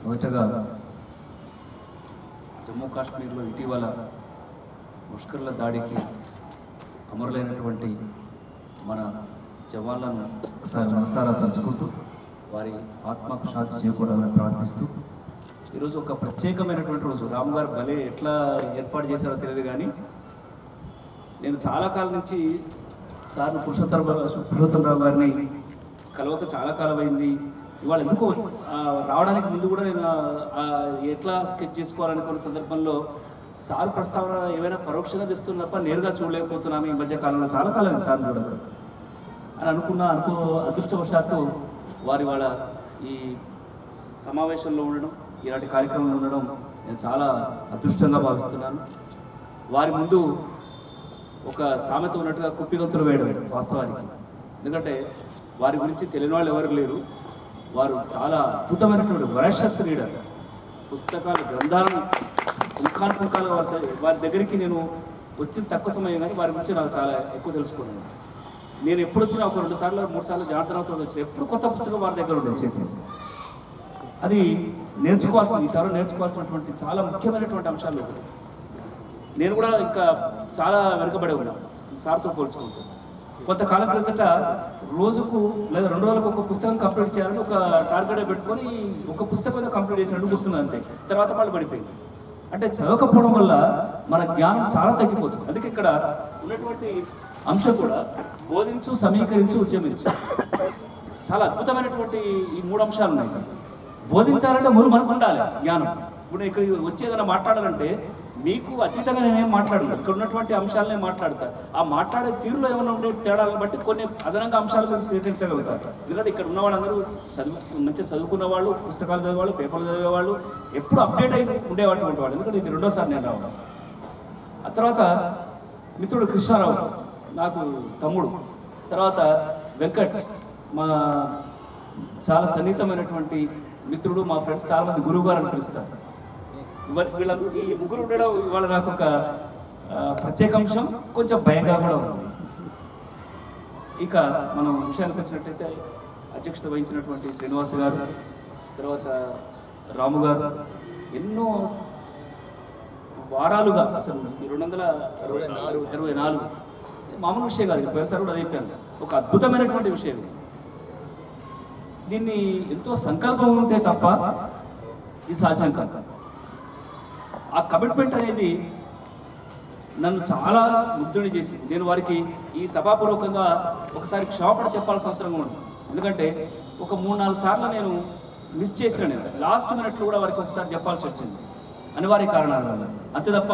మొదటగా జమ్మూ కాశ్మీర్లో ఇటీవల ముష్కర్ల దాడికి అమరులైనటువంటి మన జవాన్లను ఒకసారి మనసారా తలుచుకుంటూ వారి ఆత్మకు శాంతి చేకూరాలని ప్రార్థిస్తూ ఈరోజు ఒక ప్రత్యేకమైనటువంటి రోజు. రామ్ గారు భలే ఎట్లా ఏర్పాటు చేశారో తెలియదు, కానీ నేను చాలా కాలం నుంచి సార్ పురుషోత్తమరావు గారిని కలవక చాలా కాలం అయింది. ఇవాళ ఎందుకో రావడానికి ముందు కూడా నేను ఎట్లా స్కెచ్ చేసుకోవాలనుకున్న సందర్భంలో సార్ ప్రస్తావన ఏమైనా పరోక్షంగా తెస్తున్న తప్ప నేరుగా చూడలేకపోతున్నాము ఈ మధ్య కాలంలో. చాలా కాలం సార్ కూడా అని అనుకో అదృష్టవశాత్తు వారి వాళ్ళ ఈ సమావేశంలో ఉండడం, ఇలాంటి కార్యక్రమంలో ఉండడం నేను చాలా అదృష్టంగా భావిస్తున్నాను. వారి ముందు ఒక సామెత ఉన్నట్టుగా కుప్పిగంతులు వేయడం వాస్తవానికి. ఎందుకంటే వారి గురించి తెలియని వాళ్ళు ఎవరు లేరు. వారు చాలా అద్భుతమైనటువంటి వరాషస్ రీడర్. పుస్తకాలు, గ్రంథాలను పుంఖాలు వారి దగ్గరికి నేను వచ్చిన తక్కువ సమయం, కానీ వారి గురించి నాకు చాలా ఎక్కువ తెలుసుకున్నాను. నేను ఎప్పుడు వచ్చినా ఒక 2 సార్లు 3 సార్లు జాతరతో వచ్చి ఎప్పుడు కొత్త పుస్తకం వారి దగ్గర ఉండేది చేతి. అది నేర్చుకోవాల్సింది, ఈ తరం నేర్చుకోవాల్సినటువంటి చాలా ముఖ్యమైనటువంటి అంశాలు. నేను కూడా ఇంకా చాలా వెనుకబడి ఉన్నాను సార్తో పోల్చుకుంటూ. కొంతకాలం క్రిందట రోజుకు లేదా 2 రోజులకు ఒక పుస్తకం కంప్లీట్ చేయాలని ఒక టార్గెట్ పెట్టుకొని ఒక పుస్తకం కంప్లీట్ చేసినట్టు గుర్తుంది అంతే. తర్వాత వాళ్ళు పడిపోయింది. అంటే చదవకపోవడం వల్ల మన జ్ఞానం చాలా తగ్గిపోతుంది. అందుకే ఇక్కడ ఉన్నటువంటి అంశం కూడా బోధించు, సమీకరించు, ఉద్యమించు. చాలా అద్భుతమైనటువంటి ఈ 3 అంశాలు ఉన్నాయి. బోధించాలంటే మనకు ఉండాలి జ్ఞానం. ఇప్పుడు ఇక్కడ వచ్చి ఏదైనా మాట్లాడాలంటే మీకు అతీతంగా నేనేం మాట్లాడను, ఇక్కడ ఉన్నటువంటి అంశాలనే మాట్లాడతా. ఆ మాట్లాడే తీరులో ఏమైనా ఉండే తేడాలను బట్టి కొన్ని అదనంగా అంశాలు స్వీకరించగలుగుతారు. ఎందుకంటే ఇక్కడ ఉన్న వాళ్ళందరూ మంచిగా చదువుకున్న వాళ్ళు, పుస్తకాలు చదివేవాళ్ళు, పేపర్లు చదివేవాళ్ళు, ఎప్పుడు అప్డేట్ అయి ఉండేవాళ్ళు ఉండేవాళ్ళు. ఎందుకంటే ఇది 2వ సారి నేను రావడం. ఆ తర్వాత మిత్రుడు కృష్ణారావు నాకు తమ్ముడు, తర్వాత వెంకట్ మా చాలా సన్నిహితమైనటువంటి మిత్రుడు, మా ఫ్రెండ్స్ చాలామంది గురువు గారు అని పిలుస్తారు. వీళ్ళందరూ ఈ ముగ్గురు ఉండడం ఇవాళ నాకు ఒక ప్రత్యేక అంశం, కొంచెం భయంగా కూడా ఉంది. ఇక మనం విషయానికి వచ్చినట్లయితే అధ్యక్షత వహించినటువంటి శ్రీనివాస్ గారు, తర్వాత రాము గారు ఎన్నో వారాలుగా అసలు 224 మామూలు విషయం కాదు, పోయినసారి కూడా అదైపోయాను. ఒక అద్భుతమైనటువంటి విషయం. దీన్ని ఎంతో సంకల్పం ఉంటే తప్ప ఇది సాధ్యం కాదు. ఆ కమిట్మెంట్ అనేది నన్ను చాలా ముగ్ధుని చేసి, నేను వారికి ఈ సభాపూర్వకంగా ఒకసారి క్షమాపణ చెప్పాల్సిన అవసరం ఉంది. ఎందుకంటే ఒక 3-4 సార్లు నేను మిస్ చేసిన, నేను లాస్ట్ మినిట్లో కూడా వారికి ఒకసారి చెప్పాల్సి వచ్చింది అనివార్య కారణాల వల్ల. అంతే తప్ప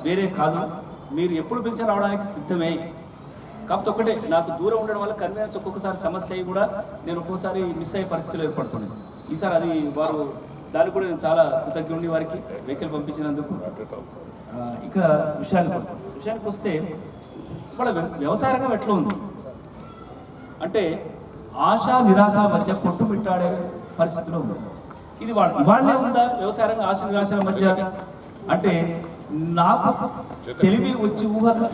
వేరే కాదు. మీరు ఎప్పుడు పిలిచి రావడానికి సిద్ధమే. కాకపోతే ఒకటే, నాకు దూరం ఉండడం వల్ల కన్వీనెన్స్ ఒక్కొక్కసారి సమస్య అయ్యి కూడా నేను ఒక్కోసారి మిస్ అయ్యే పరిస్థితులు ఏర్పడుతున్నాయి. ఈసారి అది వారు దానికి కూడా నేను చాలా కృతజ్ఞుడిని వారికి వెహికల్ పంపించినందుకు. ఇక విషయానికి వస్తే వాళ్ళ వ్యవసాయ రంగం ఎట్లా ఉంది అంటే ఆశ నిరాశ మధ్య కొట్టుమిట్టాడే పరిస్థితిలో ఉంది. ఇది ఇవాళనే ఉందా వ్యవసాయ రంగం ఆశ నిరాశల మధ్య? అంటే నాకు తెలివి వచ్చి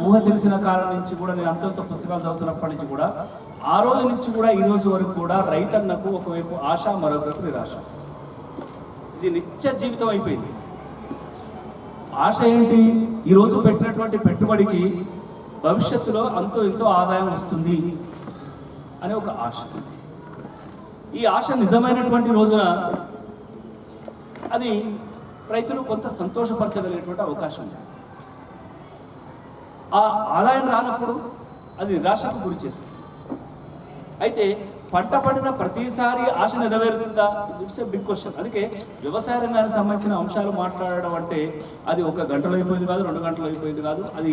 ఊహ తెలిసిన కాలం నుంచి కూడా, నేను అంతంత పుస్తకాలు చదువుతున్నప్పటి నుంచి కూడా, ఆ రోజు నుంచి కూడా ఈ రోజు వరకు కూడా రైతన్నకు ఒకవైపు ఆశ, మరొకవైపు నిరాశ. ఇది నిత్య జీవితం అయిపోయింది. ఆశ ఏంటి? ఈరోజు పెట్టినటువంటి పెట్టుబడికి భవిష్యత్తులో అంతో ఎంతో ఆదాయం వస్తుంది అనే ఒక ఆశ. ఈ ఆశ నిజమైనటువంటి రోజున అది రైతులు కొంత సంతోషపరచగలిగేటువంటి అవకాశం ఉంది. ఆ ఆదాయం రానప్పుడు అది నిరాశకు గురి చేస్తుంది. అయితే పంట పడిన ప్రతిసారి ఆశ నెరవేరుతుందా? It's a big question. అందుకే వ్యవసాయ రంగానికి సంబంధించిన అంశాలు మాట్లాడడం అంటే అది 1 గంటలో అయిపోయింది కాదు, 2 గంటలు అయిపోయింది కాదు. అది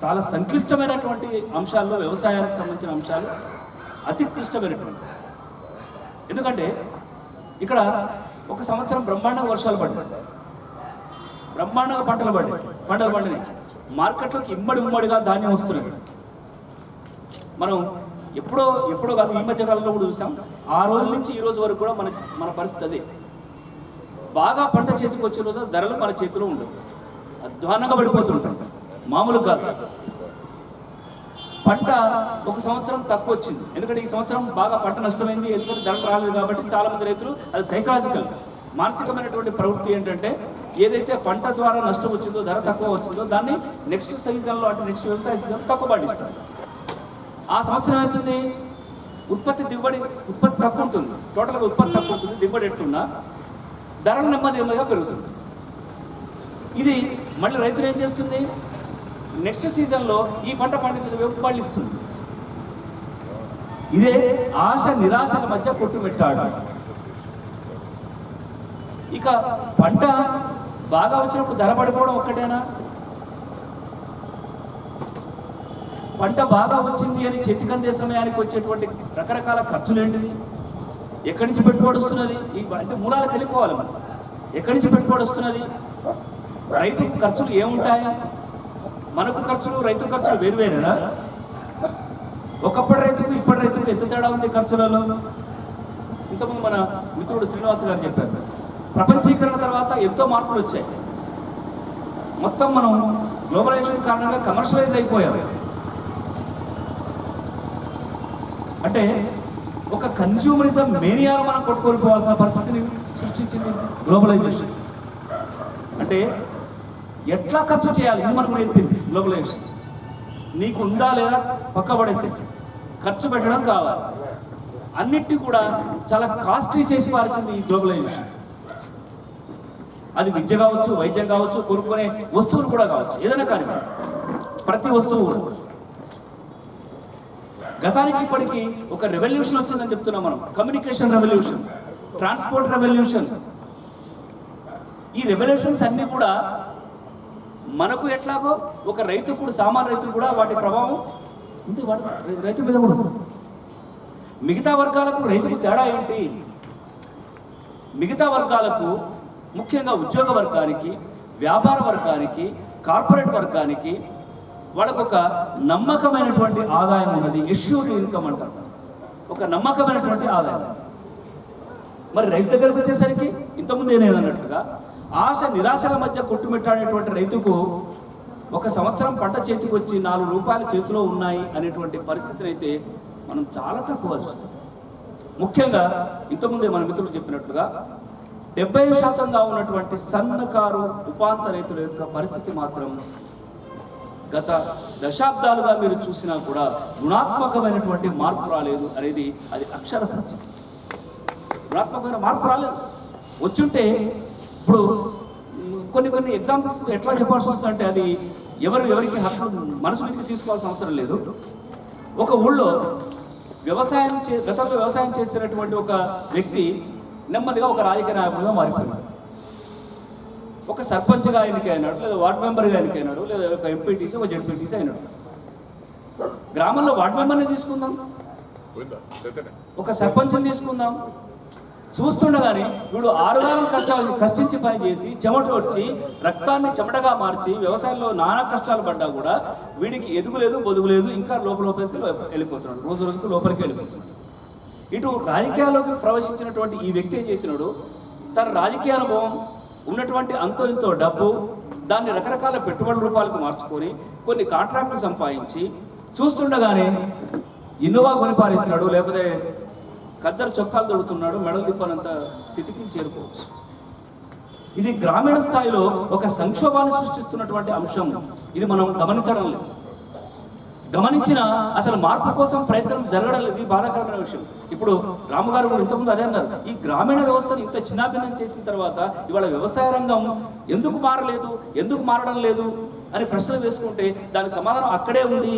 చాలా సంక్లిష్టమైనటువంటి అంశాల్లో వ్యవసాయానికి సంబంధించిన అంశాలు అతి క్లిష్టమైనటువంటి. ఎందుకంటే ఇక్కడ ఒక సంవత్సరం బ్రహ్మాండంగా వర్షాలు పడ్డాయి, బ్రహ్మాండంగా పంటలు పండినాయి. మార్కెట్లోకి ఇమ్మడిగా ధాన్యం వస్తున్నది. మనం ఎప్పుడో కాదు, ఈ మధ్య కాలంలో కూడా చూసాం. ఆ రోజు నుంచి ఈ రోజు వరకు కూడా మన పరిస్థితి అదే. బాగా పంట చేతికి వచ్చే రోజు ధరలు మన చేతిలో ఉండవు, అధ్వానంగా పడిపోతుంటాం. మామూలు కాదు. పంట ఒక సంవత్సరం తక్కువ వచ్చింది, ఎందుకంటే ఈ సంవత్సరం బాగా పంట నష్టమైంది, ఎందుకంటే ధరలు రాలేదు కాబట్టి చాలా మంది రైతులు అది సైకలాజికల్ మానసికమైనటువంటి ప్రవృత్తి ఏంటంటే ఏదైతే పంట ద్వారా నష్టం వచ్చిందో, ధర తక్కువ వచ్చిందో దాన్ని నెక్స్ట్ సీజన్లో అంటే నెక్స్ట్ వ్యవసాయ సీజన్లో తక్కువ పండిస్తారు. ఆ సంవత్సరం అవుతుంది ఉత్పత్తి తక్కువ ఉంటుంది, టోటల్గా ఉత్పత్తి తక్కువ ఉంటుంది, దిగుబడి ఎట్లున్నా ధరలు నెమ్మదిగా పెరుగుతుంది. ఇది మళ్ళీ రైతులు ఏం చేస్తుంది, నెక్స్ట్ సీజన్లో ఈ పంట పండించిన వైపు పండిస్తుంది. ఇదే ఆశ నిరాశల మధ్య కొట్టుమిట్టాడు. ఇక పంట బాగా వచ్చినప్పుడు ధర పడిపోవడం ఒక్కటేనా? పంట బాగా వచ్చింది అని చేతికందే సమయానికి వచ్చేటువంటి రకరకాల ఖర్చులు ఏంటిది? ఎక్కడి నుంచి పెట్టుబడి వస్తున్నది? అంటే మూలాలకు వెళ్ళిపోవాలి మనం. ఎక్కడి నుంచి పెట్టుబడి వస్తున్నది? రైతు ఖర్చులు ఏముంటాయి? మనకు ఖర్చులు, రైతు ఖర్చులు వేరువేరేనా? ఒకప్పటి రైతుకు ఇప్పటి రైతుకు ఎంత తేడా ఉంది ఖర్చులలో? ఇంతకుముందు మన మిత్రుడు శ్రీనివాస్ గారు చెప్పారు, ప్రపంచీకరణ తర్వాత ఎంతో మార్పులు వచ్చాయి. మొత్తం మనం గ్లోబలైజేషన్ కారణంగా కమర్షియలైజ్ అయిపోయాం. అంటే ఒక కన్జ్యూమరిజం మేనియాను మనం కొట్టుకోవాల్సిన పరిస్థితిని సృష్టించింది గ్లోబలైజేషన్. అంటే ఎట్లా ఖర్చు చేయాలి ఇది మనకు నేర్పింది గ్లోబలైజేషన్. నీకు ఉందా లేదా పక్క పడేసి ఖర్చు పెట్టడం కావాలి. అన్నిటి కూడా చాలా కాస్ట్లీ చేసి పాల్సింది ఈ గ్లోబలైజేషన్. అది విద్య కావచ్చు, వైద్యం కావచ్చు, కొనుక్కునే వస్తువులు కూడా కావచ్చు, ఏదైనా కానీ ప్రతి వస్తువు కూడా. గతానికి ఇప్పటికీ ఒక రెవల్యూషన్ వచ్చిందని చెప్తున్నాం మనం. Communication revolution, transport revolution. ఈ రెవల్యూషన్స్ అన్నీ కూడా మనకు ఎట్లాగో ఒక రైతు కూడా, సామాన్య రైతు కూడా వాటి ప్రభావం ఉంది రైతు మీద కూడా. మిగతా వర్గాలకు రైతుకు తేడా ఏంటి? మిగతా వర్గాలకు, ముఖ్యంగా ఉద్యోగ వర్గానికి, వ్యాపార వర్గానికి, కార్పొరేట్ వర్గానికి వాళ్ళకు ఒక నమ్మకమైనటువంటి ఆదాయం ఉన్నది. ఎష్యూర్డ్ ఇన్కమ్ అంటారు, ఒక నమ్మకమైనటువంటి ఆదాయం. మరి రైతు దగ్గరకు వచ్చేసరికి ఇంతకుముందు ఏనేదన్నట్లుగా ఆశ నిరాశల మధ్య కొట్టుమిట్టాడేటువంటి రైతుకు ఒక సంవత్సరం పంట చేతికి వచ్చి 4 రూపాయలు చేతిలో ఉన్నాయి అనేటువంటి పరిస్థితిని అయితే మనం చాలా తక్కువ చూస్తాం. ముఖ్యంగా ఇంతకుముందే మన మిత్రులు చెప్పినట్లుగా 70% ఉన్నటువంటి సన్నకారు ఉపాంత రైతుల యొక్క పరిస్థితి మాత్రం గత దశాబ్దాలుగా మీరు చూసినా కూడా గుణాత్మకమైనటువంటి మార్పు రాలేదు అనేది అది అక్షర సత్యం. గుణాత్మకమైన మార్పు రాలేదు. వచ్చుంటే ఇప్పుడు కొన్ని ఎగ్జాంపుల్స్ ఎట్లా చెప్పాల్సి వస్తుందంటే అది ఎవరికి హక్కు మనసు మీదకి తీసుకోవాల్సిన అవసరం లేదు. ఒక ఊళ్ళో గతంలో వ్యవసాయం చేసినటువంటి ఒక వ్యక్తి నెమ్మదిగా ఒక రాజకీయ నాయకుడిగా మారిపోయాడు. ఒక సర్పంచ్గా ఎన్నికైనాడు, లేదా వార్డు మెంబర్గా ఎన్నికైనాడు, లేదా ఒక ఎంపీటీసీ, ఒక జెడ్పీటీసీ అయినాడు. గ్రామంలో వార్డు మెంబర్ని తీసుకుందాం, ఒక సర్పంచ్ని తీసుకుందాం. చూస్తుండగానే వీడు 6 వారాలు కష్టించి పని చేసి చెమట వచ్చి రక్తాన్ని చెమటగా మార్చి వ్యవసాయంలో నానా కష్టాలు పడ్డా కూడా వీడికి ఎదుగులేదు, బొదుగులేదు, ఇంకా లోపలికి వెళ్ళిపోతున్నాడు, రోజు రోజుకు లోపలికి వెళ్ళిపోతున్నాడు. ఇటు రాజకీయాల్లోకి ప్రవేశించినటువంటి ఈ వ్యక్తి ఏం చేసినాడు, తన రాజకీయ అనుభవం, ఉన్నటువంటి అంతో ఇంతో డబ్బు, దాన్ని రకరకాల పెట్టుబడి రూపాలకు మార్చుకొని కొన్ని కాంట్రాక్టులు సంపాదించి చూస్తుండగానే ఇన్నోవా కొనిపారేసినాడు, లేకపోతే కద్దరు చొక్కాలు దొడుతున్నాడు, మెడలు తిప్పనంత స్థితికి చేరుకోవచ్చు. ఇది గ్రామీణ స్థాయిలో ఒక సంక్షోభాన్ని సృష్టిస్తున్నటువంటి అంశం. ఇది మనం గమనించడం లేదు. గమనించిన అసలు మార్పు కోసం ప్రయత్నం జరగడం లేదు. ఇది బాధాకరమైన విషయం. ఇప్పుడు రాముగారు కూడా ఇంతకుముందు అదే అన్నారు, ఈ గ్రామీణ వ్యవస్థను ఇంత చిన్నాభిన్నం చేసిన తర్వాత ఇవాళ వ్యవసాయ రంగం ఎందుకు మారలేదు, ఎందుకు మారడం లేదు అని ప్రశ్నలు వేసుకుంటే దానికి సమాధానం అక్కడే ఉంది.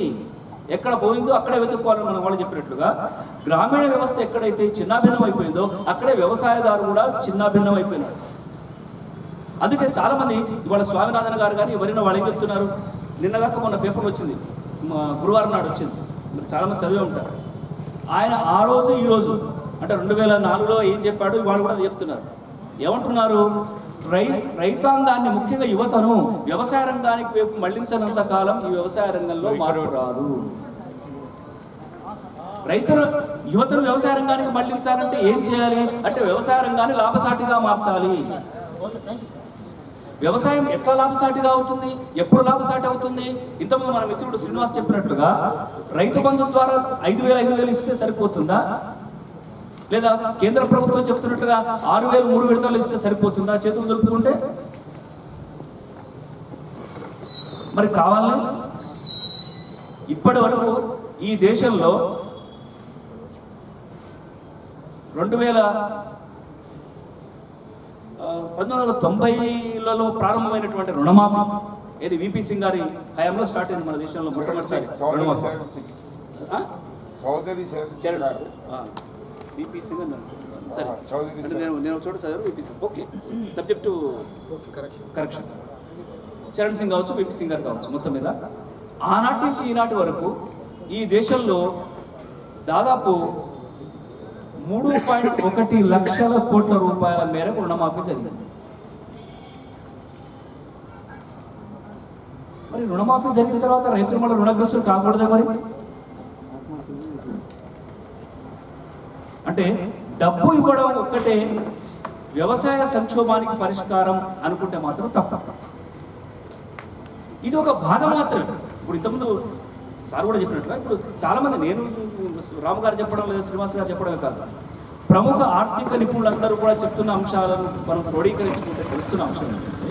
ఎక్కడ పోయిందో అక్కడే వెతుక్కోవాలని మనం వాళ్ళు చెప్పినట్లుగా గ్రామీణ వ్యవస్థ ఎక్కడైతే చిన్నాభిన్నం అయిపోయిందో అక్కడే వ్యవసాయదారు కూడా చిన్నాభిన్నం అయిపోయినాడు. అందుకే చాలా మంది ఇవాళ స్వామినాథన్ గారు కానీ ఎవరైనా వాళ్ళు ఏం చెప్తున్నారు, నిన్నగాక మొన్న పేపర్ వచ్చింది, గురువారం నాడు వచ్చింది, మీరు చాలామంది చదివే ఉంటారు. ఆయన ఆ రోజు ఈ రోజు అంటే 2004లో ఏం చెప్పాడు, వాళ్ళు కూడా చెప్తున్నారు. ఏమంటున్నారు, రైతాంగాన్ని, ముఖ్యంగా యువతను వ్యవసాయ రంగానికి వైపు మళ్లించనంత కాలం ఈ వ్యవసాయ రంగంలో మార్పు రాదు. యువతను వ్యవసాయ రంగానికి మళ్లించాలంటే ఏం చేయాలి అంటే వ్యవసాయ రంగాన్ని లాభసాటిగా మార్చాలి. వ్యవసాయం ఎట్లా లాభసాటిగా అవుతుంది, ఎప్పుడు లాభసాటి అవుతుంది? ఇంతకుముందు మన మిత్రుడు శ్రీనివాస్ చెప్పినట్లుగా రైతు బంధు ద్వారా 5,000 ఇస్తే సరిపోతుందా? లేదా కేంద్ర ప్రభుత్వం చెప్తున్నట్టుగా 6,000 3 విడతలు ఇస్తే సరిపోతుందా చేతులు దులుపుకుంటే? మరి కావాలా? ఇప్పటి వరకు ఈ దేశంలో 1990లలో ప్రారంభమైనటువంటి రుణమాఫీ ఏది విపి సింగ్ గారి హయాంలో స్టార్ట్ అయింది మన దేశంలో మొట్టమొదటిసారి రుణమాఫీ. విపి సింగ్ సరే అంటే నేను చోట చదివాను VP Singh. Okay, subject correction. Charan Singh కావచ్చు, విపి సింగ్ గారు కావచ్చు. మొత్తం మీద ఆనాటి నుంచి ఈనాటి వరకు ఈ దేశంలో దాదాపు 3.1 లక్షల కోట్ల రూపాయల మేరకు రుణమాఫీ జరిగింది. మరి రుణమాఫీ జరిగిన తర్వాత రైతులు మన రుణగ్రస్తులు కాకూడదే? మరి అంటే డబ్బు ఇవ్వడం ఒక్కటే వ్యవసాయ సంక్షోభానికి పరిష్కారం అనుకుంటే మాత్రం తప్ప. ఇది ఒక భాగం మాత్రమే. ఇప్పుడు ఇంతకుముందు సార్ కూడా చెప్పినట్టుగా ఇప్పుడు చాలామంది, నేను రాము గారు చెప్పడం లేదా శ్రీనివాస్ గారు చెప్పడమే కాదు, ప్రముఖ ఆర్థిక నిపుణులందరూ కూడా చెప్తున్న అంశాలను మనం క్రోడీకరించుకుంటే తెలుస్తున్న అంశం ఏంటంటే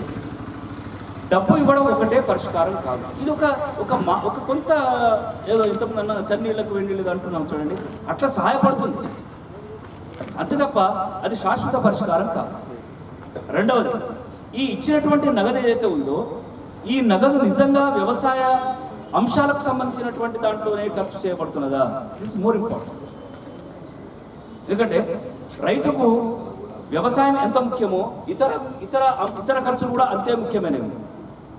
డబ్బు ఇవ్వడం ఒకటే పరిష్కారం కాదు. ఇది ఒక కొంత ఏదో ఇంతకుముందు అన్న చన్నీళ్లకు వెండిలేదు అంటున్నాం చూడండి, అట్లా సహాయపడుతుంది అంతే తప్ప అది శాశ్వత పరిష్కారం కాదు. రెండవది, ఈ ఇచ్చినటువంటి నగదు ఏదైతే ఉందో ఈ నగదు నిజంగా వ్యవసాయ అంశాలకు సంబంధించినటువంటి దాంట్లోనే ఖర్చు చేయబడుతున్నదా? This more important. ఎందుకంటే రైతుకు వ్యవసాయం ఎంత ముఖ్యమో ఇతర ఖర్చులు కూడా అంతే ముఖ్యమైనవి.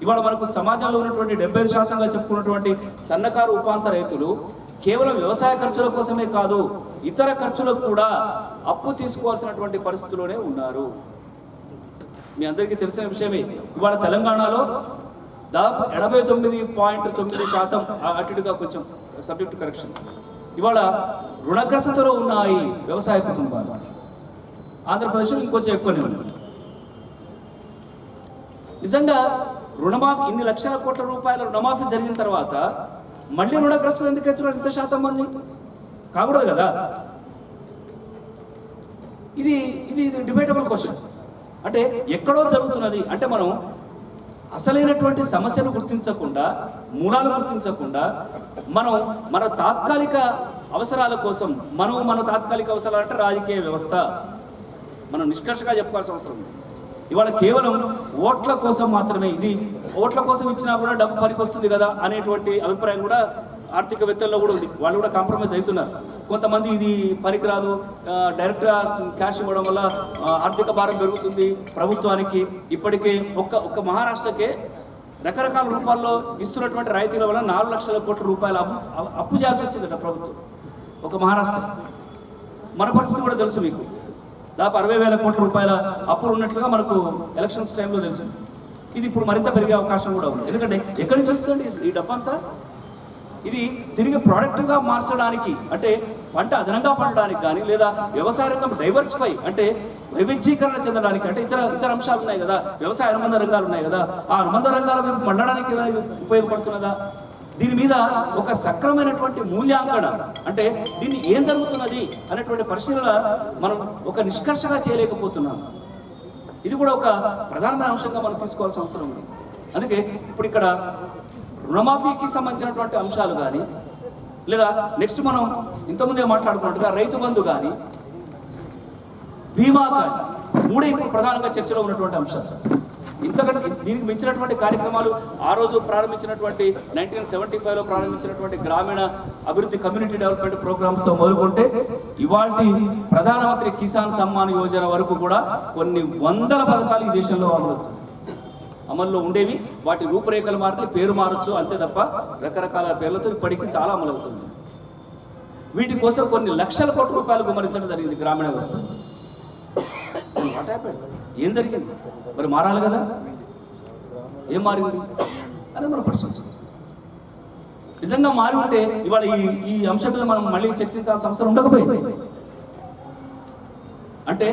ఇవాళ మనకు సమాజంలో ఉన్నటువంటి 75% చెప్పుకున్నటువంటి సన్నకారు ఉపాంత రైతులు కేవలం వ్యవసాయ ఖర్చుల కోసమే కాదు, ఇతర ఖర్చులకు కూడా అప్పు తీసుకోవాల్సినటువంటి పరిస్థితుల్లోనే ఉన్నారు. మీ అందరికీ తెలిసిన విషయమే. ఇవాళ తెలంగాణలో దాదాపు 89.9% అటుగా కొంచెం సబ్జెక్టు కరెక్షన్ ఇవాళ రుణగ్రస్తలో ఉన్నాయి వ్యవసాయ కుటుంబాలు. ఆంధ్రప్రదేశ్లో ఇంకొంచెం ఎక్కువనే ఉన్నాయి. నిజంగా రుణమాఫీ ఇన్ని లక్షల కోట్ల రూపాయల రుణమాఫీ జరిగిన తర్వాత మళ్ళీ రుణగ్రస్తులు ఎందుకు అవుతున్నారు ఇంత శాతం మంది? కాకూడదు కదా. ఇది డిబేటబుల్ క్వశ్చన్. అంటే ఎక్కడో జరుగుతున్నది అంటే మనం అసలైనటువంటి సమస్యను గుర్తించకుండా, మూలాలు గుర్తించకుండా మనం మన తాత్కాలిక అవసరాల కోసం మన తాత్కాలిక అవసరాలు అంటే రాజకీయ వ్యవస్థ మనం నిష్కర్షగా చెప్పుకోవాల్సిన అవసరం ఉంది. ఇవాళ కేవలం ఓట్ల కోసం మాత్రమే, ఇది ఓట్ల కోసం ఇచ్చినా కూడా డబ్బు పనికొస్తుంది కదా అనేటువంటి అభిప్రాయం కూడా ఆర్థికవేత్తల్లో కూడా ఉంది. వాళ్ళు కూడా కాంప్రమైజ్ అవుతున్నారు. కొంతమంది ఇది పనికిరాదు, డైరెక్ట్గా క్యాష్ ఇవ్వడం వల్ల ఆర్థిక భారం పెరుగుతుంది ప్రభుత్వానికి. ఇప్పటికే ఒక్క మహారాష్ట్రకే రకరకాల రూపాల్లో ఇస్తున్నటువంటి రాయితీల వల్ల 4 లక్షల కోట్ల రూపాయల అప్పు చేయాల్సి వచ్చిందట ప్రభుత్వం ఒక మహారాష్ట్ర. మన పరిస్థితి కూడా తెలుసు మీకు. దాదాపు 60,000 కోట్ల రూపాయల అప్పులు ఉన్నట్లుగా మనకు ఎలక్షన్స్ టైంలో తెలిసింది. ఇది ఇప్పుడు మరింత పెరిగే అవకాశం కూడా ఉంది. ఎందుకంటే ఎక్కడి నుంచి వస్తుందండి ఈ డబ్బంతా? ఇది తిరిగి ప్రొడక్టివ్గా మార్చడానికి, అంటే పంట అదనంగా పండడానికి కానీ, లేదా వ్యవసాయ రంగం డైవర్సిఫై అంటే వైవిధ్యీకరణ చెందడానికి, అంటే ఇతర అంశాలు ఉన్నాయి కదా, వ్యవసాయ అనుబంధ రంగాలు ఉన్నాయి కదా, ఆ అనుబంధ రంగాల వైపు మళ్ళడానికి ఉపయోగపడుతున్నదా? దీని మీద ఒక సక్రమైనటువంటి మూల్యాంకన, అంటే దీన్ని ఏం జరుగుతున్నది అనేటువంటి పరిశీలన మనం ఒక నిష్కర్షగా చేయలేకపోతున్నాం. ఇది కూడా ఒక ప్రధానమైన అంశంగా మనం తీసుకోవాల్సిన అవసరం ఉంది. అందుకే ఇప్పుడు ఇక్కడ రుణమాఫీకి సంబంధించినటువంటి అంశాలు కానీ, లేదా నెక్స్ట్ మనం ఇంతకుముందే మాట్లాడుకున్నట్టుగా రైతు బంధు కానీ, బీమా కానీ, మూడే ఇప్పుడు ప్రధానంగా చర్చలో ఉన్నటువంటి అంశాలు. ఇంతకంటే దీనికి మించినటువంటి కార్యక్రమాలు ఆ రోజు ప్రారంభించినటువంటి 1975లో ప్రారంభించినటువంటి గ్రామీణ అభివృద్ధి కమ్యూనిటీ డెవలప్మెంట్ ప్రోగ్రామ్స్తో మొదలుకుంటే ఇవాల్టి ప్రధానమంత్రి కిసాన్ సమ్మాన్ యోజన వరకు కూడా కొన్ని వందల పథకాలు ఈ దేశంలో అమల్లో ఉండేవి. వాటి రూపురేఖలు మారితే పేరు మారచ్చు అంతే తప్ప రకరకాల పేర్లతో ఇప్పటికీ చాలా అమలవుతుంది. వీటి కోసం కొన్ని లక్షల కోట్ల రూపాయలు గుమ్మరించడం జరిగింది గ్రామీణ వ్యవస్థ. ఏం జరిగింది? మరి మారాలి కదా. ఏం మారింది అనేది మనం ప్రశ్నించాలి. నిజంగా మారి ఉంటే ఇవాళ ఈ అంశం మీద మనం మళ్ళీ చర్చించాల్సిన అవసరం ఉండకపోయింది. అంటే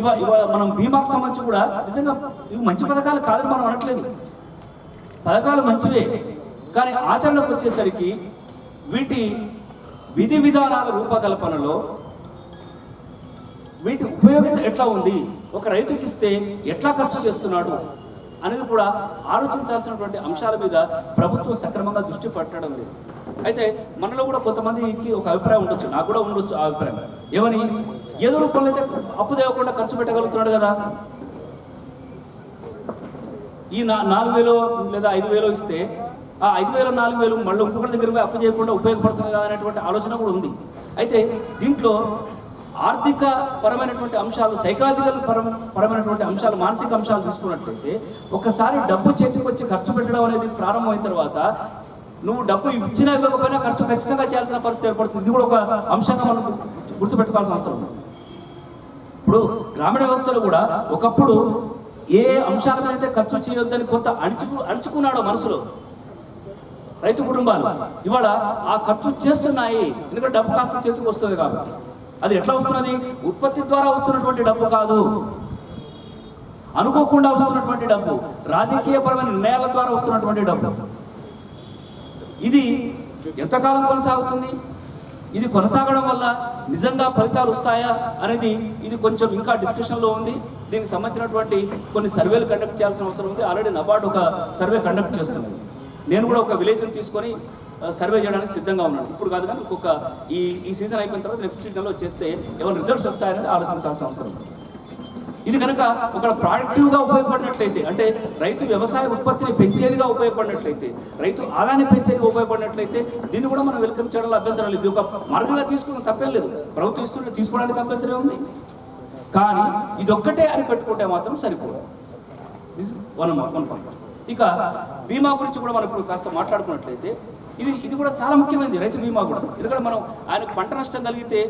ఇవాళ మనం బీమాకు సంబంధించి కూడా నిజంగా ఇవి మంచి పథకాలు కాదని మనం అనట్లేదు. పథకాలు మంచివే, కానీ ఆచరణకు వచ్చేసరికి వీటి విధి విధానాల రూపకల్పనలో వీటి ఉపయోగిత ఎట్లా ఉంది, ఒక రైతుకి ఇస్తే ఎట్లా ఖర్చు చేస్తున్నాడు అనేది కూడా ఆలోచించాల్సినటువంటి అంశాల మీద ప్రభుత్వం సక్రమంగా దృష్టి పెట్టడం లేదు. అయితే మనలో కూడా కొంతమందికి ఒక అభిప్రాయం ఉండొచ్చు, నాకు కూడా ఉండొచ్చు ఆ అభిప్రాయం. ఏమని, ఏదో రూపంలో అయితే అప్పు తేవకుండా ఖర్చు పెట్టగలుగుతున్నాడు కదా, ఈ 4,000 లేదా 5,000 ఇస్తే ఆ 5,000 4,000 మళ్ళీ ఇంకొకటి దగ్గర అప్పు చేయకుండా ఉపయోగపడుతుంది కదా అనేటువంటి ఆలోచన కూడా ఉంది. అయితే దీంట్లో ఆర్థిక పరమైనటువంటి అంశాలు, సైకలాజికల్ పరమైనటువంటి అంశాలు, మానసిక అంశాలు తీసుకున్నట్లయితే ఒకసారి డబ్బు చేతికి వచ్చి ఖర్చు పెట్టడం అనేది ప్రారంభమైన తర్వాత నువ్వు డబ్బు ఇచ్చినా ఇవ్వకపోయినా ఖర్చు ఖచ్చితంగా చేయాల్సిన పరిస్థితి ఏర్పడుతుంది. ఇది కూడా ఒక అంశంగా మనం గుర్తుపెట్టుకోవాల్సిన అవసరం ఉంది. ఇప్పుడు గ్రామీణ వ్యవస్థలో కూడా ఒకప్పుడు ఏ అంశాల మీద అయితే ఖర్చు చేయొద్దని కొంత అణుచుకున్నాడో మనసులో రైతు కుటుంబాలు, ఇవాళ ఆ ఖర్చు చేస్తున్నాయి. ఎందుకంటే డబ్బు కాస్త చేతికి వస్తుంది కాబట్టి. అది ఎట్లా వస్తున్నది? ఉత్పత్తి ద్వారా వస్తున్నటువంటి డబ్బు కాదు, అనుకోకుండా వస్తున్నటువంటి డబ్బు, రాజకీయపరమైన నిర్ణయాల ద్వారా వస్తున్నటువంటి డబ్బు. ఇది ఎంతకాలం కొనసాగుతుంది? ఇది కొనసాగడం వల్ల నిజంగా ఫలితాలు వస్తాయా అనేది ఇది కొంచెం ఇంకా డిస్కషన్లో ఉంది. దీనికి సంబంధించినటువంటి కొన్ని సర్వేలు కండక్ట్ చేయాల్సిన అవసరం ఉంది. ఆల్రెడీ నబార్డ్ ఒక సర్వే కండక్ట్ చేస్తున్నది. నేను కూడా ఒక విలేజ్ని తీసుకొని సర్వే చేయడానికి సిద్ధంగా ఉన్నాను. ఇప్పుడు కాదు కానీ ఇంకొక ఈ సీజన్ అయిపోయిన తర్వాత నెక్స్ట్ సీజన్లో చేస్తే ఏమైనా రిజల్ట్స్ వస్తాయనేది ఆలోచించాల్సిన అవసరం. ఇది కనుక ఒక ప్రొడక్టివ్గా ఉపయోగపడినట్లయితే, అంటే రైతు వ్యవసాయ ఉత్పత్తిని పెంచేదిగా ఉపయోగపడినట్లయితే, రైతు ఆదాయాన్ని పెంచేది ఉపయోగపడినట్లయితే దీన్ని కూడా మనం వెల్కమ్ చేయడంలో అభ్యంతరం లేదు. ఇది ఒక మార్గంగా తీసుకున్న తప్పేం లేదు, ప్రభుత్వం ఇస్తుంటే తీసుకోవడానికి అభ్యంతరం ఉంది. కానీ ఇది ఒక్కటే అని పెట్టుకుంటే మాత్రం సరిపోదు. This one point. ఇక బీమా గురించి కూడా మనం ఇప్పుడు కాస్త మాట్లాడుకున్నట్లయితే ఇది కూడా చాలా ముఖ్యమైనది, రైతు బీమా కూడా. ఎందుకంటే మనం ఆయనకు పంట నష్టం కలిగితే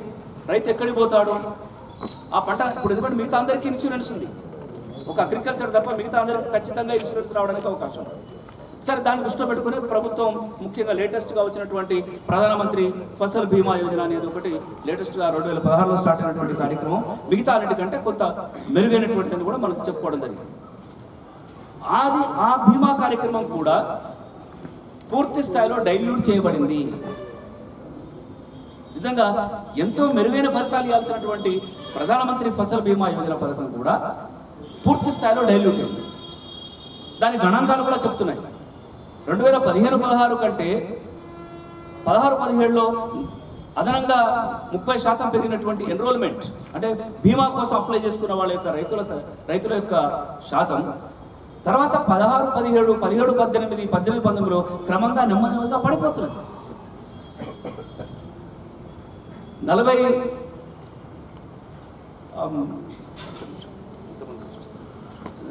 రైతు ఎక్కడికి పోతాడు? ఆ పంట ఇప్పుడు ఎందుకంటే మిగతా అందరికీ ఇన్సూరెన్స్ ఉంది, ఒక అగ్రికల్చర్ తప్ప మిగతా అందరికీ ఖచ్చితంగా ఇన్సూరెన్స్ రావడానికి అవకాశం ఉంది. సరే, దాన్ని దృష్టిలో పెట్టుకుని ప్రభుత్వం ముఖ్యంగా లేటెస్ట్గా వచ్చినటువంటి ప్రధానమంత్రి ఫసల్ బీమా యోజన అనేది ఒకటి లేటెస్ట్గా 2016లో స్టార్ట్ అయినటువంటి కార్యక్రమం. మిగతా అన్నిటికంటే కొంత మెరుగైనటువంటిది కూడా మనం చెప్పుకోవడం జరిగింది. ఆ బీమా కార్యక్రమం కూడా పూర్తి స్థాయిలో డైల్యూట్ చేయబడింది. నిజంగా ఎంతో మెరుగైన ఫలితాలు ఇవ్వాల్సినటువంటి ప్రధానమంత్రి ఫసల్ బీమా యోజన పథకం కూడా పూర్తి స్థాయిలో డైల్యూట్ అయింది. దాని గణాంకాలు కూడా చెప్తున్నాయి. 2015-16 కంటే 16-17లో అదనంగా 30% పెరిగినటువంటి ఎన్రోల్మెంట్, అంటే బీమా కోసం అప్లై చేసుకున్న వాళ్ళ యొక్క రైతుల యొక్క శాతం తర్వాత 16-17, 17-18, 18-19లో క్రమంగా నెమ్మదిగా పడిపోతున్నది. 40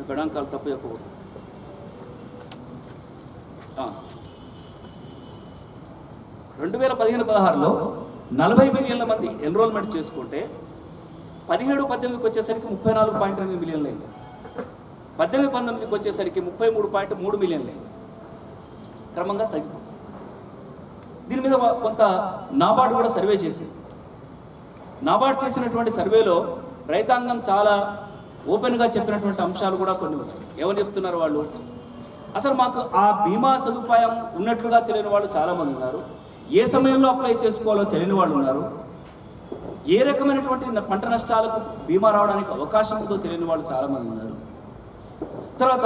గణాంకాలు తప్పు చెప్పకూడదు. 2015-16లో 40 మిలియన్ల మంది ఎన్రోల్మెంట్ చేసుకుంటే 17-18కి వచ్చేసరికి 34.8 మిలియన్లు అయింది. 18-19కి వచ్చేసరికి 33.3 మిలియన్లు అయింది. క్రమంగా తగ్గిపోతుంది. దీని మీద కొంత నాబార్డు కూడా సర్వే చేసింది. నాబార్డు చేసినటువంటి సర్వేలో రైతాంగం చాలా ఓపెన్గా చెప్పినటువంటి అంశాలు కూడా కొన్ని ఉన్నాయి. ఎవరు చెప్తున్నారు వాళ్ళు? అసలు మాకు ఆ బీమా సదుపాయం ఉన్నట్లుగా తెలియని వాళ్ళు చాలామంది ఉన్నారు. ఏ సమయంలో అప్లై చేసుకోవాలో తెలియని వాళ్ళు ఉన్నారు. ఏ రకమైనటువంటి పంట నష్టాలకు బీమా రావడానికి అవకాశం ఉందో తెలియని వాళ్ళు చాలామంది ఉన్నారు. తర్వాత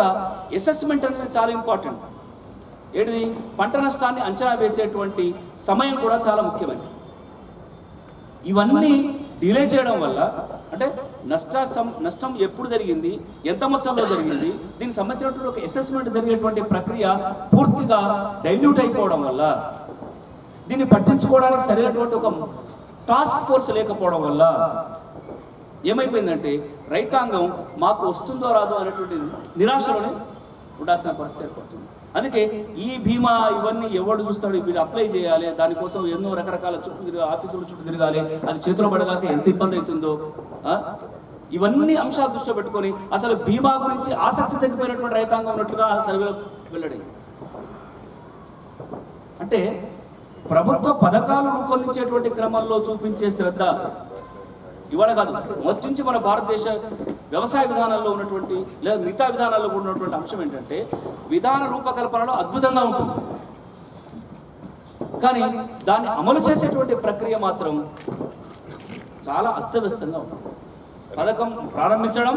అసెస్మెంట్ అనేది చాలా ఇంపార్టెంట్. ఏంటిది? పంట నష్టాన్ని అంచనా వేసేటువంటి సమయం కూడా చాలా ముఖ్యమైనది. ఇవన్నీ డిలే చేయడం వల్ల, అంటే నష్టం ఎప్పుడు జరిగింది, ఎంత మొత్తంలో జరిగింది, దీనికి సంబంధించినటువంటి ఒక అసెస్మెంట్ జరిగేటువంటి ప్రక్రియ పూర్తిగా డైల్యూట్ అయిపోవడం వల్ల, దీన్ని పట్టించుకోవడానికి సరైనటువంటి ఒక టాస్క్ ఫోర్స్ లేకపోవడం వల్ల ఏమైపోయిందంటే రైతాంగం మాకు వస్తుందో రాదో అనేటువంటి నిరాశలోనే ఉండాల్సిన పరిస్థితి ఏర్పడుతుంది. అందుకే ఈ బీమా ఇవన్నీ ఎవరు చూస్తాడు, వీళ్ళు అప్లై చేయాలి, దానికోసం ఎన్నో రకరకాల ఆఫీసుల చుట్టూ తిరగాలి, అది చేతిలో పడగాక ఎంత ఇబ్బంది అవుతుందో, ఇవన్నీ అంశాలు దృష్టిలో పెట్టుకొని అసలు బీమా గురించి ఆసక్తి తగ్గిపోయినటువంటి రైతాంగం ఉన్నట్లుగా ఆ సర్వేలో వెళ్ళడం. అంటే ప్రభుత్వ పథకాలు రూపొందించేటువంటి క్రమంలో చూపించే శ్రద్ధ ఇవాళ కాదు, మొదటి నుంచి మన భారతదేశ వ్యవసాయ విధానాల్లో ఉన్నటువంటి లేదా మిగతా విధానాల్లో ఉన్నటువంటి అంశం ఏంటంటే విధాన రూపకల్పనలో అద్భుతంగా ఉంటుంది, కానీ దాన్ని అమలు చేసేటువంటి ప్రక్రియ మాత్రం చాలా అస్తవ్యస్తంగా ఉంటుంది. పథకం ప్రారంభించడం,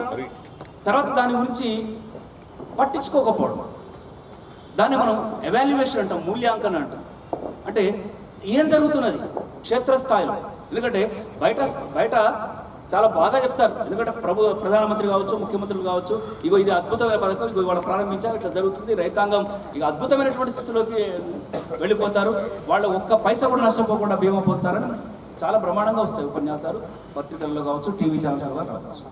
తర్వాత దాని గురించి పట్టించుకోకపోవడం, దాన్ని మనం ఎవాల్యుయేషన్ అంటాం, మూల్యాంకనం అంటాం. అంటే ఏం జరుగుతున్నది క్షేత్రస్థాయిలో. ఎందుకంటే బయట చాలా బాగా చెప్తారు. ఎందుకంటే ప్రధానమంత్రి కావచ్చు, ముఖ్యమంత్రులు కావచ్చు, ఇగో ఇది అద్భుతమైన పథకం, ఇగో ఇవాళ ప్రారంభించారు, ఇట్లా జరుగుతుంది, రైతాంగం ఇక అద్భుతమైనటువంటి స్థితిలోకి వెళ్ళిపోతారు, వాళ్ళు ఒక్క పైసా కూడా నష్టపోకుండా బీమా పొందుతారని చాలా బ్రహ్మాండంగా వస్తాయి ఉపన్యాసాలు, పత్రికల్లో కావచ్చు, టీవీ ఛానల్స్లో కావచ్చు.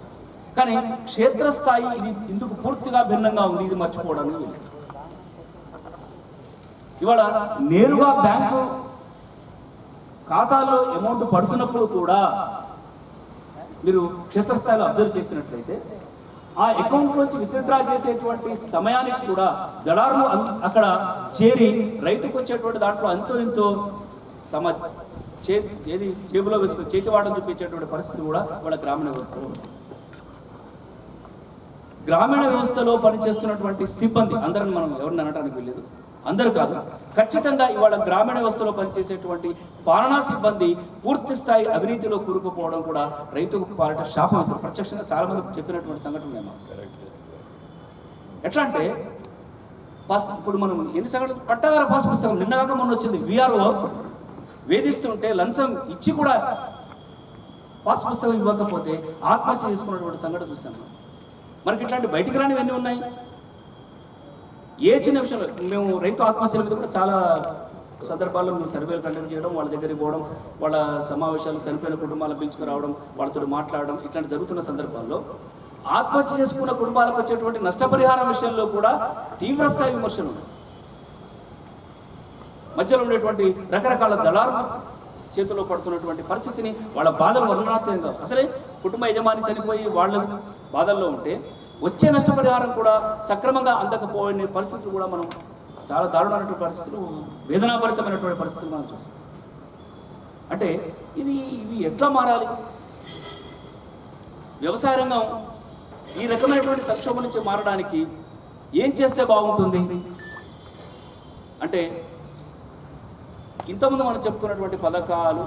కానీ క్షేత్రస్థాయి ఇది ఇందుకు పూర్తిగా భిన్నంగా ఉంది. ఇది మర్చిపోవడానికి వీలు. ఇవాళ నేరుగా బ్యాంకు ఖాతాలో అమౌంట్ పడుతున్నప్పుడు కూడా మీరు క్షేత్రస్థాయిలో అబ్జర్వ్ చేసినట్లయితే ఆ అకౌంట్ నుంచి విత్డ్రా చేసేటువంటి సమయానికి కూడా దళారులు అక్కడ చేరి రైతుకు వచ్చేటువంటి దాంట్లో అంతో ఇంతో తమ జేబులో వేసుకుని చేతివాటం చూపించేటువంటి పరిస్థితి కూడా వాళ్ళ గ్రామీణ వ్యవస్థలో ఉంది. గ్రామీణ వ్యవస్థలో పనిచేస్తున్నటువంటి సిబ్బంది అందరిని మనం ఎవరిని అనడానికి వెళ్ళలేదు, అందరూ కాదు, ఖచ్చితంగా ఇవాళ గ్రామీణ వ్యవస్థలో పనిచేసేటువంటి పాలనా సిబ్బంది పూర్తి స్థాయి అవినీతిలో కూరుకుపోవడం కూడా రైతుకు పాలిట శాపం అవుతుంది. ప్రత్యక్షంగా చాలా మంది చెప్పినటువంటి సంఘటనలు. ఎట్లా అంటే ఇప్పుడు మనం ఎన్ని సంఘటనలు, పట్టాదార పాస్ పుస్తకం నిన్నగాక మొన్న వచ్చింది, విఆర్ఓ వేధిస్తుంటే లంచం ఇచ్చి కూడా పాస్ పుస్తకం ఇవ్వకపోతే ఆత్మహత్య చేసుకున్నటువంటి సంఘటన చూసాం. మనకి ఇట్లాంటి బయటికి రానివన్నీ ఉన్నాయి. ఏ చిన్న విషయంలో మేము రైతు ఆత్మహత్యల మీద కూడా చాలా సందర్భాల్లో మేము సర్వేలు కండక్ట్ చేయడం, వాళ్ళ దగ్గరికి పోవడం, వాళ్ళ సమావేశాలు, చనిపోయిన కుటుంబాలను పిలుచుకురావడం, వాళ్ళతో మాట్లాడడం, ఇట్లాంటి జరుగుతున్న సందర్భాల్లో ఆత్మహత్య చేసుకున్న కుటుంబాలకు వచ్చేటువంటి నష్టపరిహారం విషయంలో కూడా తీవ్రస్థాయి విమర్శలు ఉన్నాయి. మధ్యలో ఉండేటువంటి రకరకాల దళారుల చేతిలో పడుతున్నటువంటి పరిస్థితిని, వాళ్ళ బాధలు వర్ణనాత్మకంగా, అసలే కుటుంబ యజమాని చనిపోయి వాళ్ళ బాధల్లో ఉంటే వచ్చే నష్టపరిహారం కూడా సక్రమంగా అందకపోయిన పరిస్థితులు కూడా మనం చాలా దారుణమైనటువంటి పరిస్థితులు, వేదనాభరితమైనటువంటి పరిస్థితులు మనం చూస్తాం. అంటే ఇవి ఎట్లా మారాలి? వ్యవసాయ రంగం ఈ రకమైనటువంటి సంక్షోభం నుంచి మారడానికి ఏం చేస్తే బాగుంటుంది అంటే, ఇంతకుముందు మనం చెప్పుకున్నటువంటి పథకాలు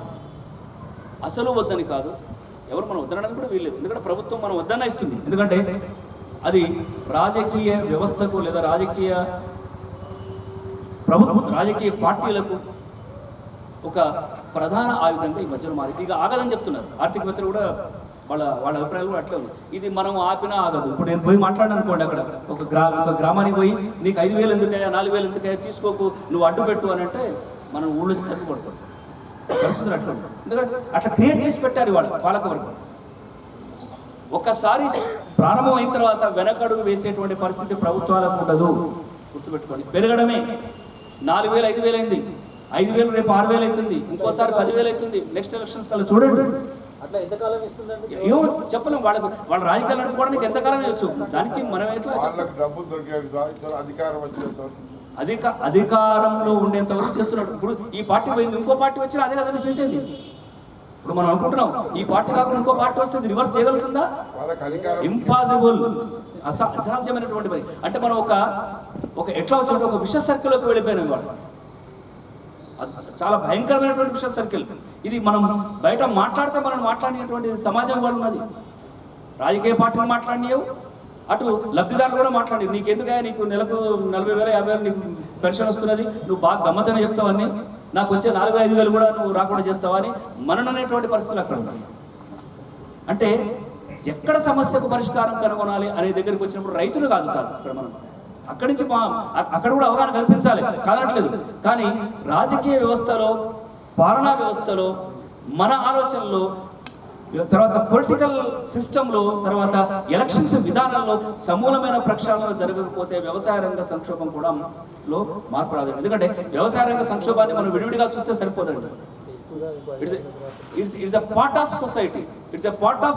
అసలు వద్దని కాదు, ఎవరు మనం వద్దనడానికి కూడా వీల్లేదు. ఎందుకంటే ప్రభుత్వం మనం వద్దన్న ఇస్తుంది. ఎందుకంటే అది రాజకీయ వ్యవస్థకు లేదా రాజకీయ పార్టీలకు ఒక ప్రధాన ఆయుధంగా ఈ మధ్యలో మారింది. ఇక ఆగదని చెప్తున్నారు ఆర్థికవేత్తలు కూడా, వాళ్ళ అభిప్రాయాలు కూడా అట్లే ఉంది. ఇది మనం ఆపినా ఆగదు. ఇప్పుడు నేను పోయి మాట్లాడాను అనుకోండి, అక్కడ ఒక గ్రామానికి పోయి నీకు 5,000 ఎందుకయ్యా, 4,000 ఎందుకయ్యా, తీసుకోకు, నువ్వు అడ్డు పెట్టు అని అంటే మనం ఊళ్ళో నుంచి తగ్గిపడతాం. పరిస్థితులు అట్లా ఉంటుంది. ఎందుకంటే అట్లా క్రియేట్ చేసి పెట్టారు వాళ్ళ పాలకవర్గం. ఒక్కసారి ప్రారంభం అయిన తర్వాత వెనకడుగు వేసేటువంటి పరిస్థితి ప్రభుత్వాలకు ఉండదు. గుర్తుపెట్టుకోండి, పెరగడమే. 4,000 5,000 అయింది, 5,000 రేపు 6,000 అవుతుంది, ఇంకోసారి 10,000 అవుతుంది. నెక్స్ట్ ఎలక్షన్స్ కల్లా చూడండి. అట్లా ఎంతకాలం ఇస్తుందండి ఏమో చెప్పలేం. వాళ్ళ రాజకీయాలు నడుపుకోవడానికి ఎంతకాలం ఇవ్వచ్చు, దానికి మనం ఎట్లా అధికారంలో ఉండేంత వరకు చేస్తున్నాడు. ఇప్పుడు ఈ పార్టీ పోయింది, ఇంకో పార్టీ వచ్చినా అదే కదండి చేసేది. ఇప్పుడు మనం అనుకుంటున్నాం ఈ పార్టీ కాకుండా ఇంకో పార్టీ వస్తే రివర్స్ చేయగలుగుతుందా? ఇంపాసిబుల్, అసాధ్యమైనటువంటి పని. అంటే మనం ఒక ఎట్లా వచ్చే ఒక విష సర్కిల్లోకి వెళ్ళిపోయినాం. వాళ్ళు చాలా భయంకరమైనటువంటి విష సర్కిల్ ఇది. మనం బయట మాట్లాడితే మనం మాట్లాడినటువంటి సమాజం కూడా ఉన్నది. రాజకీయ పార్టీలు మాట్లాడినావు, అటు లబ్ధిదారులు కూడా మాట్లాడి, నీకెందుకే, నీకు నెలకు 40,000 50,000 నీకు పెన్షన్ వస్తున్నది, నువ్వు బాగా గమ్మతనే చెప్తావని, నాకు వచ్చే 4,000 5,000 కూడా నువ్వు రాకుండా చేస్తావని మనననేటువంటి పరిస్థితులు అక్కడ ఉన్నాయి. అంటే ఎక్కడ సమస్యకు పరిష్కారం కనుగొనాలి అనే దగ్గరికి వచ్చినప్పుడు రైతులు కాదు అక్కడ మనం అక్కడి నుంచి అక్కడ కూడా అవగాహన కల్పించాలి, కాదనట్లేదు. కానీ రాజకీయ వ్యవస్థలో, పాలనా వ్యవస్థలో, మన ఆలోచనలో, తర్వాత పొలిటికల్ సిస్టంలో, తర్వాత ఎలక్షన్స్ విధానంలో సమూలమైన ప్రక్షాళన జరగకపోతే వ్యవసాయ రంగ సంక్షోభం కూడా లో మార్పు రాదు. ఎందుకంటే వ్యవసాయ రంగ సంక్షోభాన్ని మనం విడివిడిగా చూస్తే సరిపోదండి. It's a part of society, it's a part of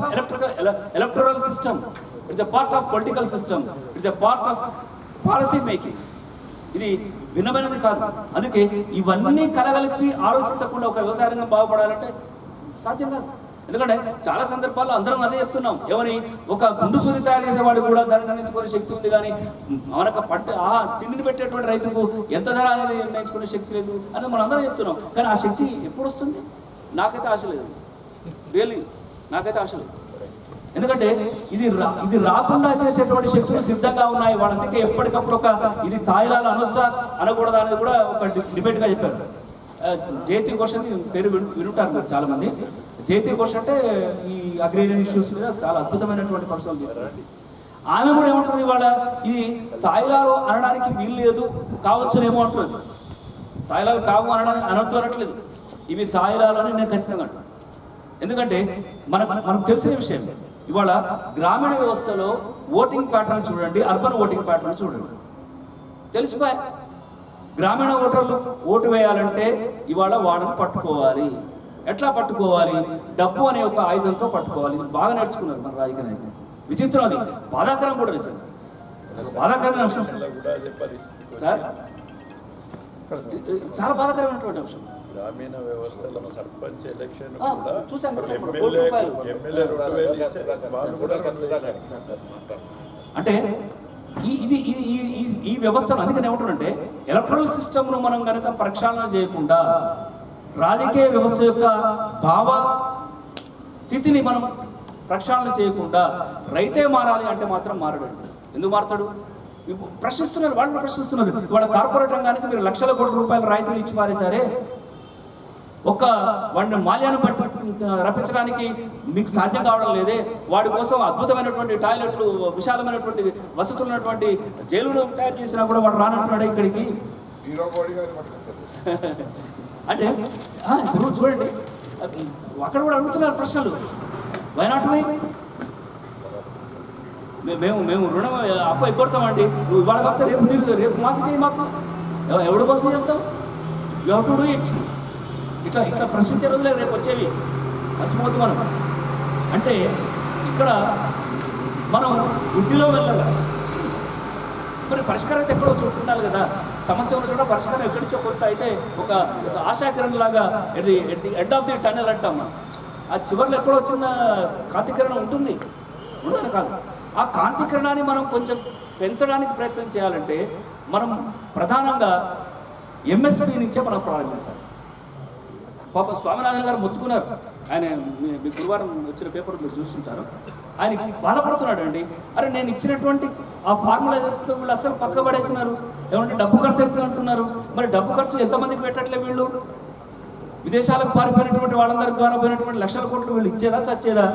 electoral system, it's a part of political system, it's a part of policy making. ఇది భిన్నమైనది కాదు. అందుకే ఇవన్నీ కలగలిపి ఆలోచించకుండా ఒక వ్యవసాయ రంగం బాగుపడాలంటే సాధ్యం కాదు. ఎందుకంటే చాలా సందర్భాల్లో అందరం అదే చెప్తున్నాం, ఏమని, ఒక గుండు సూది తయారు చేసేవాడు కూడా ధర నిర్ణయించుకునే శక్తి ఉంది, కానీ మనకు తిండిని పెట్టేటువంటి రైతుకు ఎంత ధర అనేది నిర్ణయించుకునే శక్తి లేదు అని మనం అందరం చెప్తున్నాం. కానీ ఆ శక్తి ఎప్పుడు వస్తుంది? నాకైతే ఆశ లేదు, రియల్లీ నాకైతే ఆశ లేదు. ఎందుకంటే ఇది రాకుండా చేసేటువంటి శక్తులు సిద్ధంగా ఉన్నాయి. వాళ్ళందుకే ఎప్పటికప్పుడు ఒక ఇది తాయిలాలు అనొచ్చా అనకూడదా అనేది కూడా ఒక డిబేట్గా చెప్పారు. జయతి ఘోష్ అని పేరు వినుంటారు మీరు చాలా మంది. జయతి ఘోష్ అంటే ఈ అగ్రేరియన్ ఇష్యూస్ మీద చాలా అద్భుతమైనటువంటి పరిశోధనలు చేస్తారు. ఆమె కూడా ఏమంటుంది, ఇవాళ ఇది తాయిలాలు అనడానికి వీలు లేదు కావచ్చునేమో అంటుంది. తాయిలాలు కావు అనొద్దు అనట్లేదు, ఇవి తాయిలాలు అని నేను ఖచ్చితంగా అంటాను. ఎందుకంటే మనకు తెలిసిన విషయం, ఇవాళ గ్రామీణ వ్యవస్థలో ఓటింగ్ ప్యాటర్న్ చూడండి, అర్బన్ ఓటింగ్ ప్యాటర్న్ చూడండి, తెలిసిపోయి గ్రామీణ ఓటర్లు ఓటు వేయాలంటే ఇవాళ వాళ్ళని పట్టుకోవాలి. ఎట్లా పట్టుకోవాలి? డబ్బు అనే ఒక ఆయుధంతో పట్టుకోవాలి. ఇది బాగా నేర్చుకున్నారు మన రాజకీయ నాయకులు. విచిత్రం, అది బాధాకరం కూడా నిజంగా బాధాకరమైన అంశం సార్, చాలా బాధాకరమైనటువంటి అంశం. గ్రామీణ వ్యవస్థలో సర్పంచ్ ఎలక్షన్ చూసాను. అంటే ఈ వ్యవస్థను అందుకని ఏమంటారంటే, ఎలక్ట్రల్ సిస్టమ్ను మనం కనుక ప్రక్షాళన చేయకుండా రాజకీయ వ్యవస్థ యొక్క భావ స్థితిని మనం ప్రక్షాళన చేయకుండా రైతే మారాలి అంటే మాత్రం మారడండి. ఎందుకు మారుతాడు? ప్రశ్నిస్తున్నారు, వాళ్ళు ప్రశ్నిస్తున్నారు. వాళ్ళ కార్పొరేట్ రంగానికి మీరు లక్షల కోట్ల రూపాయల రాయితీలు ఇచ్చి మారేసారే, ఒక్క వాడిని మాల్యాన్ని రప్పించడానికి మీకు సాధ్యం కావడం లేదే, వాడి కోసం అద్భుతమైనటువంటి టాయిలెట్లు, విశాలమైనటువంటి వసతులు ఉన్నటువంటి జైలును తయారు చేసినా కూడా వాడు రానంటున్నాడు ఇక్కడికి. అంటే ఇప్పుడు చూడండి, అక్కడ కూడా అడుగుతున్నారు ప్రశ్నలు. వైనాటువై మేము రుణం అప్పు ఎగ్గొడతామండి, నువ్వు ఇవాళ కాకపోతే రేపు మాఫీ చేయి, మాకు ఎవరి కోసం చేస్తావు? You have to do it. ఇట్లా ప్రశ్నించే రోజులే రేపు వచ్చేవి, మర్చిపోద్దు మనం. అంటే ఇక్కడ మనం గుడ్డిలో వెళ్ళాలి, మరి పరిష్కారం అయితే ఎక్కడో చోటు ఉండాలి కదా. సమస్య ఉన్న చోట పరిష్కారం ఎక్కడి నుంచో కొత్త అయితే ఒక ఆశాకిరణ్ లాగా at the end of the tunnel అంటాం మనం. ఆ చివరిలో ఎక్కడో చిన్న కాంతికిరణం ఉంటుంది, ఉండదని కాదు. ఆ కాంతికిరణాన్ని మనం కొంచెం పెంచడానికి ప్రయత్నం చేయాలంటే మనం ప్రధానంగా ఎంఎస్పీ నుంచే మనం ప్రారంభించాలి. పాప స్వామినాథన్ గారు మొత్తుకున్నారు. ఆయన మీ గురువారం వచ్చిన పేపర్ మీరు చూస్తుంటారు. ఆయన బాధపడుతున్నాడు అండి. అరే నేను ఇచ్చినటువంటి ఆ ఫార్ములా ఏదైతే వీళ్ళు అసలు పక్క పడేస్తున్నారు, ఏమంటే డబ్బు ఖర్చు అవుతుంది అంటున్నారు. మరి డబ్బు ఖర్చు ఎంతమందికి పెట్టట్లే వీళ్ళు? విదేశాలకు పారిపోయినటువంటి వాళ్ళందరి ద్వారా పోయినటువంటి లక్షల కోట్లు వీళ్ళు ఇచ్చేదా చచ్చేదా?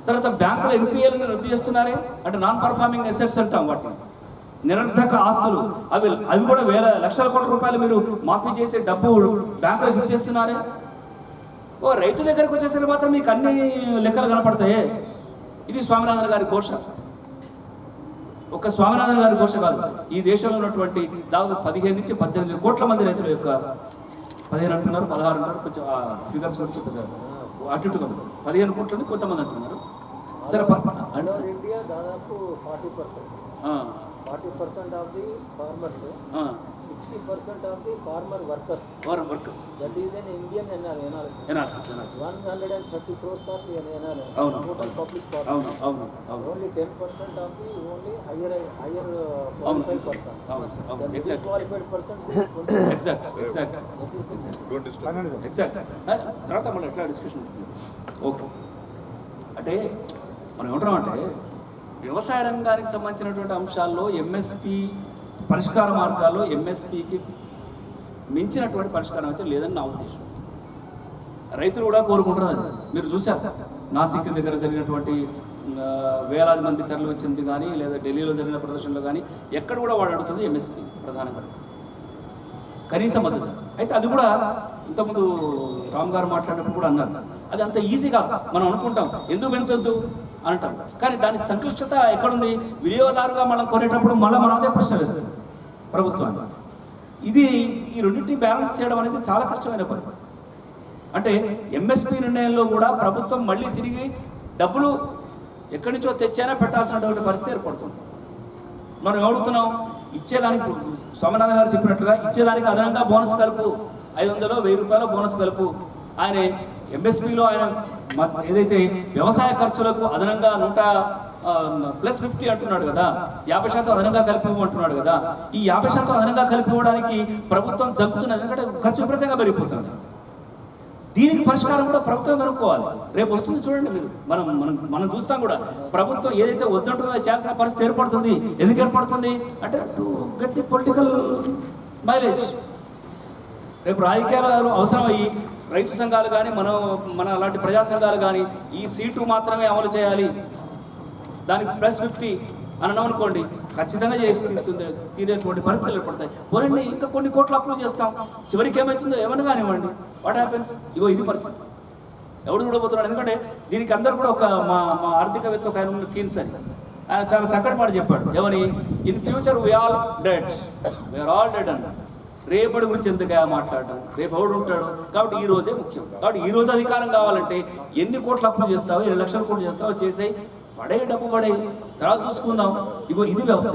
తర్వాత బ్యాంకుల ఎన్పిఎల్ని రద్దు చేస్తున్నారే, అంటే నాన్ పర్ఫార్మింగ్ అసెట్స్ అంటాం వాటిని, నిరర్థక ఆస్తులు. అవి కూడా వేల లక్షల కోట్ల రూపాయలు మీరు మాఫీ చేసే డబ్బు బ్యాంకులకు ఇచ్చేస్తున్నారే. ఓ రైతు దగ్గరకు వచ్చేసరికి మాత్రం మీకు అన్ని లెక్కలు కనపడతాయే. ఇది స్వామినాథన్ గారి ఘోష. ఒక స్వామినాథన్ గారి ఘోష కాదు, ఈ దేశంలో ఉన్నటువంటి దాదాపు 15 నుంచి 18 కోట్ల మంది రైతుల యొక్క 15 అంటున్నారు, 16 అంటున్నారు, కొంచెం ఆ ఫిగర్స్ గురించి అటు ఇటు 15 కోట్లని కొంతమంది అంటున్నారు. సరే, ఇండియా దాదాపు 40% of the farmers, 60% of the farmer workers. That is an Indian analysis. 130 crores of the total public farmers. Only 10% of the higher qualified persons. The qualified persons exact. తర్వాత మనం ఎట్లా డిస్కషన్ ఉంటుంది. ఓకే, అంటే మనం ఏమంటామంటే వ్యవసాయ రంగానికి సంబంధించినటువంటి అంశాల్లో ఎంఎస్పి పరిష్కార మార్గాల్లో ఎంఎస్పికి మించినటువంటి పరిష్కారం అయితే లేదని నా ఉద్దేశం. రైతులు కూడా కోరుకుంటున్నారు. అది మీరు చూశారు, నాసిక్ దగ్గర జరిగినటువంటి వేలాది మంది తరలి వచ్చింది కానీ, లేదా ఢిల్లీలో జరిగిన ప్రదర్శనలో కానీ ఎక్కడ కూడా వాడు అడుగుతుంది ఎంఎస్పి ప్రధానంగా కనీస మద్దతు. అయితే అది కూడా ఇంతకుముందు రామ్ గారు మాట్లాడినప్పుడు కూడా అన్నారు, అది అంత ఈజీ కాదు. మనం అనుకుంటాం ఎందుకు పెంచొద్దు అంటాం, కానీ దాని సంక్లిష్టత ఎక్కడుంది? వినియోగదారుగా మనం కొనేటప్పుడు మళ్ళీ మనం అదే ప్రశ్న వేస్తాం ప్రభుత్వాన్ని. ఇది ఈ రెండింటిని బ్యాలెన్స్ చేయడం అనేది చాలా కష్టమైన పని. అంటే ఎంఎస్పి నిర్ణయంలో కూడా ప్రభుత్వం మళ్ళీ తిరిగి డబ్బులు ఎక్కడి నుంచో తెచ్చైనా పెట్టాల్సినటువంటి పరిస్థితి ఏర్పడుతుంది. మనం ఏమడుగుతున్నాం? ఇచ్చేదానికి స్వామినాథన్ గారు చెప్పినట్లుగా ఇచ్చేదానికి అదనంగా బోనస్ కలుపు, 500 1000 రూపాయలు బోనస్ కలుపు. ఆయన ఎంఎస్పిలో ఆయన ఏదైతే వ్యవసాయ ఖర్చులకు అదనంగా 100+50 అంటున్నాడు కదా, 50% అదనంగా కలిపి అంటున్నాడు కదా. ఈ 50% అదనంగా కలిపి ఇవ్వడానికి ప్రభుత్వం జరుగుతున్నది, ఎందుకంటే ఖర్చు విపరీతంగా పెరిగిపోతుంది. దీనికి పరిష్కారం కూడా ప్రభుత్వం కనుక్కోవాలి. రేపు వస్తుంది చూడండి మీరు, మనం మనం మనం చూస్తాం కూడా, ప్రభుత్వం ఏదైతే వద్దంటుందో అది చేయాల్సిన పరిస్థితి ఏర్పడుతుంది. ఎందుకు ఏర్పడుతుంది అంటే to get the political mileage. రేపు రాజకీయాలు అవసరమయ్యి రైతు సంఘాలు కానీ మన అలాంటి ప్రజా సంఘాలు కానీ ఈ సీటు మాత్రమే అమలు చేయాలి, దానికి +50 అని అనుకోండి, ఖచ్చితంగా తీరేటువంటి పరిస్థితులు ఏర్పడతాయి. పోనండి ఇంకా కొన్ని కోట్లు అప్లై చేస్తాం, చివరికి ఏమవుతుందో ఏమని కానివ్వండి, వాట్ హ్యాపెన్స్. ఇగో ఇది పరిస్థితి. ఎవడు చూడబోతున్నాడు? ఎందుకంటే దీనికి అందరూ కూడా ఒక మా ఆర్థికవేత్త ఒక ఆయన కీన్స్ అని ఆయన చాలా చక్కటి మాట చెప్పాడు. ఏమని, in future we're all dead అన్న. రేపటి గురించి ఎందుకు మాట్లాడటం, రేపు ఎవడు ఉంటాడు. కాబట్టి ఈ రోజే ముఖ్యం. కాబట్టి ఈ రోజు అధికారం కావాలంటే ఎన్ని కోట్లు అప్లై చేస్తావో, ఎన్ని లక్షల కోట్లు చేస్తావో చేసేయి, పడే డబ్బు పడే, తర్వాత చూసుకుందాం. ఇగో ఇది వ్యవస్థ.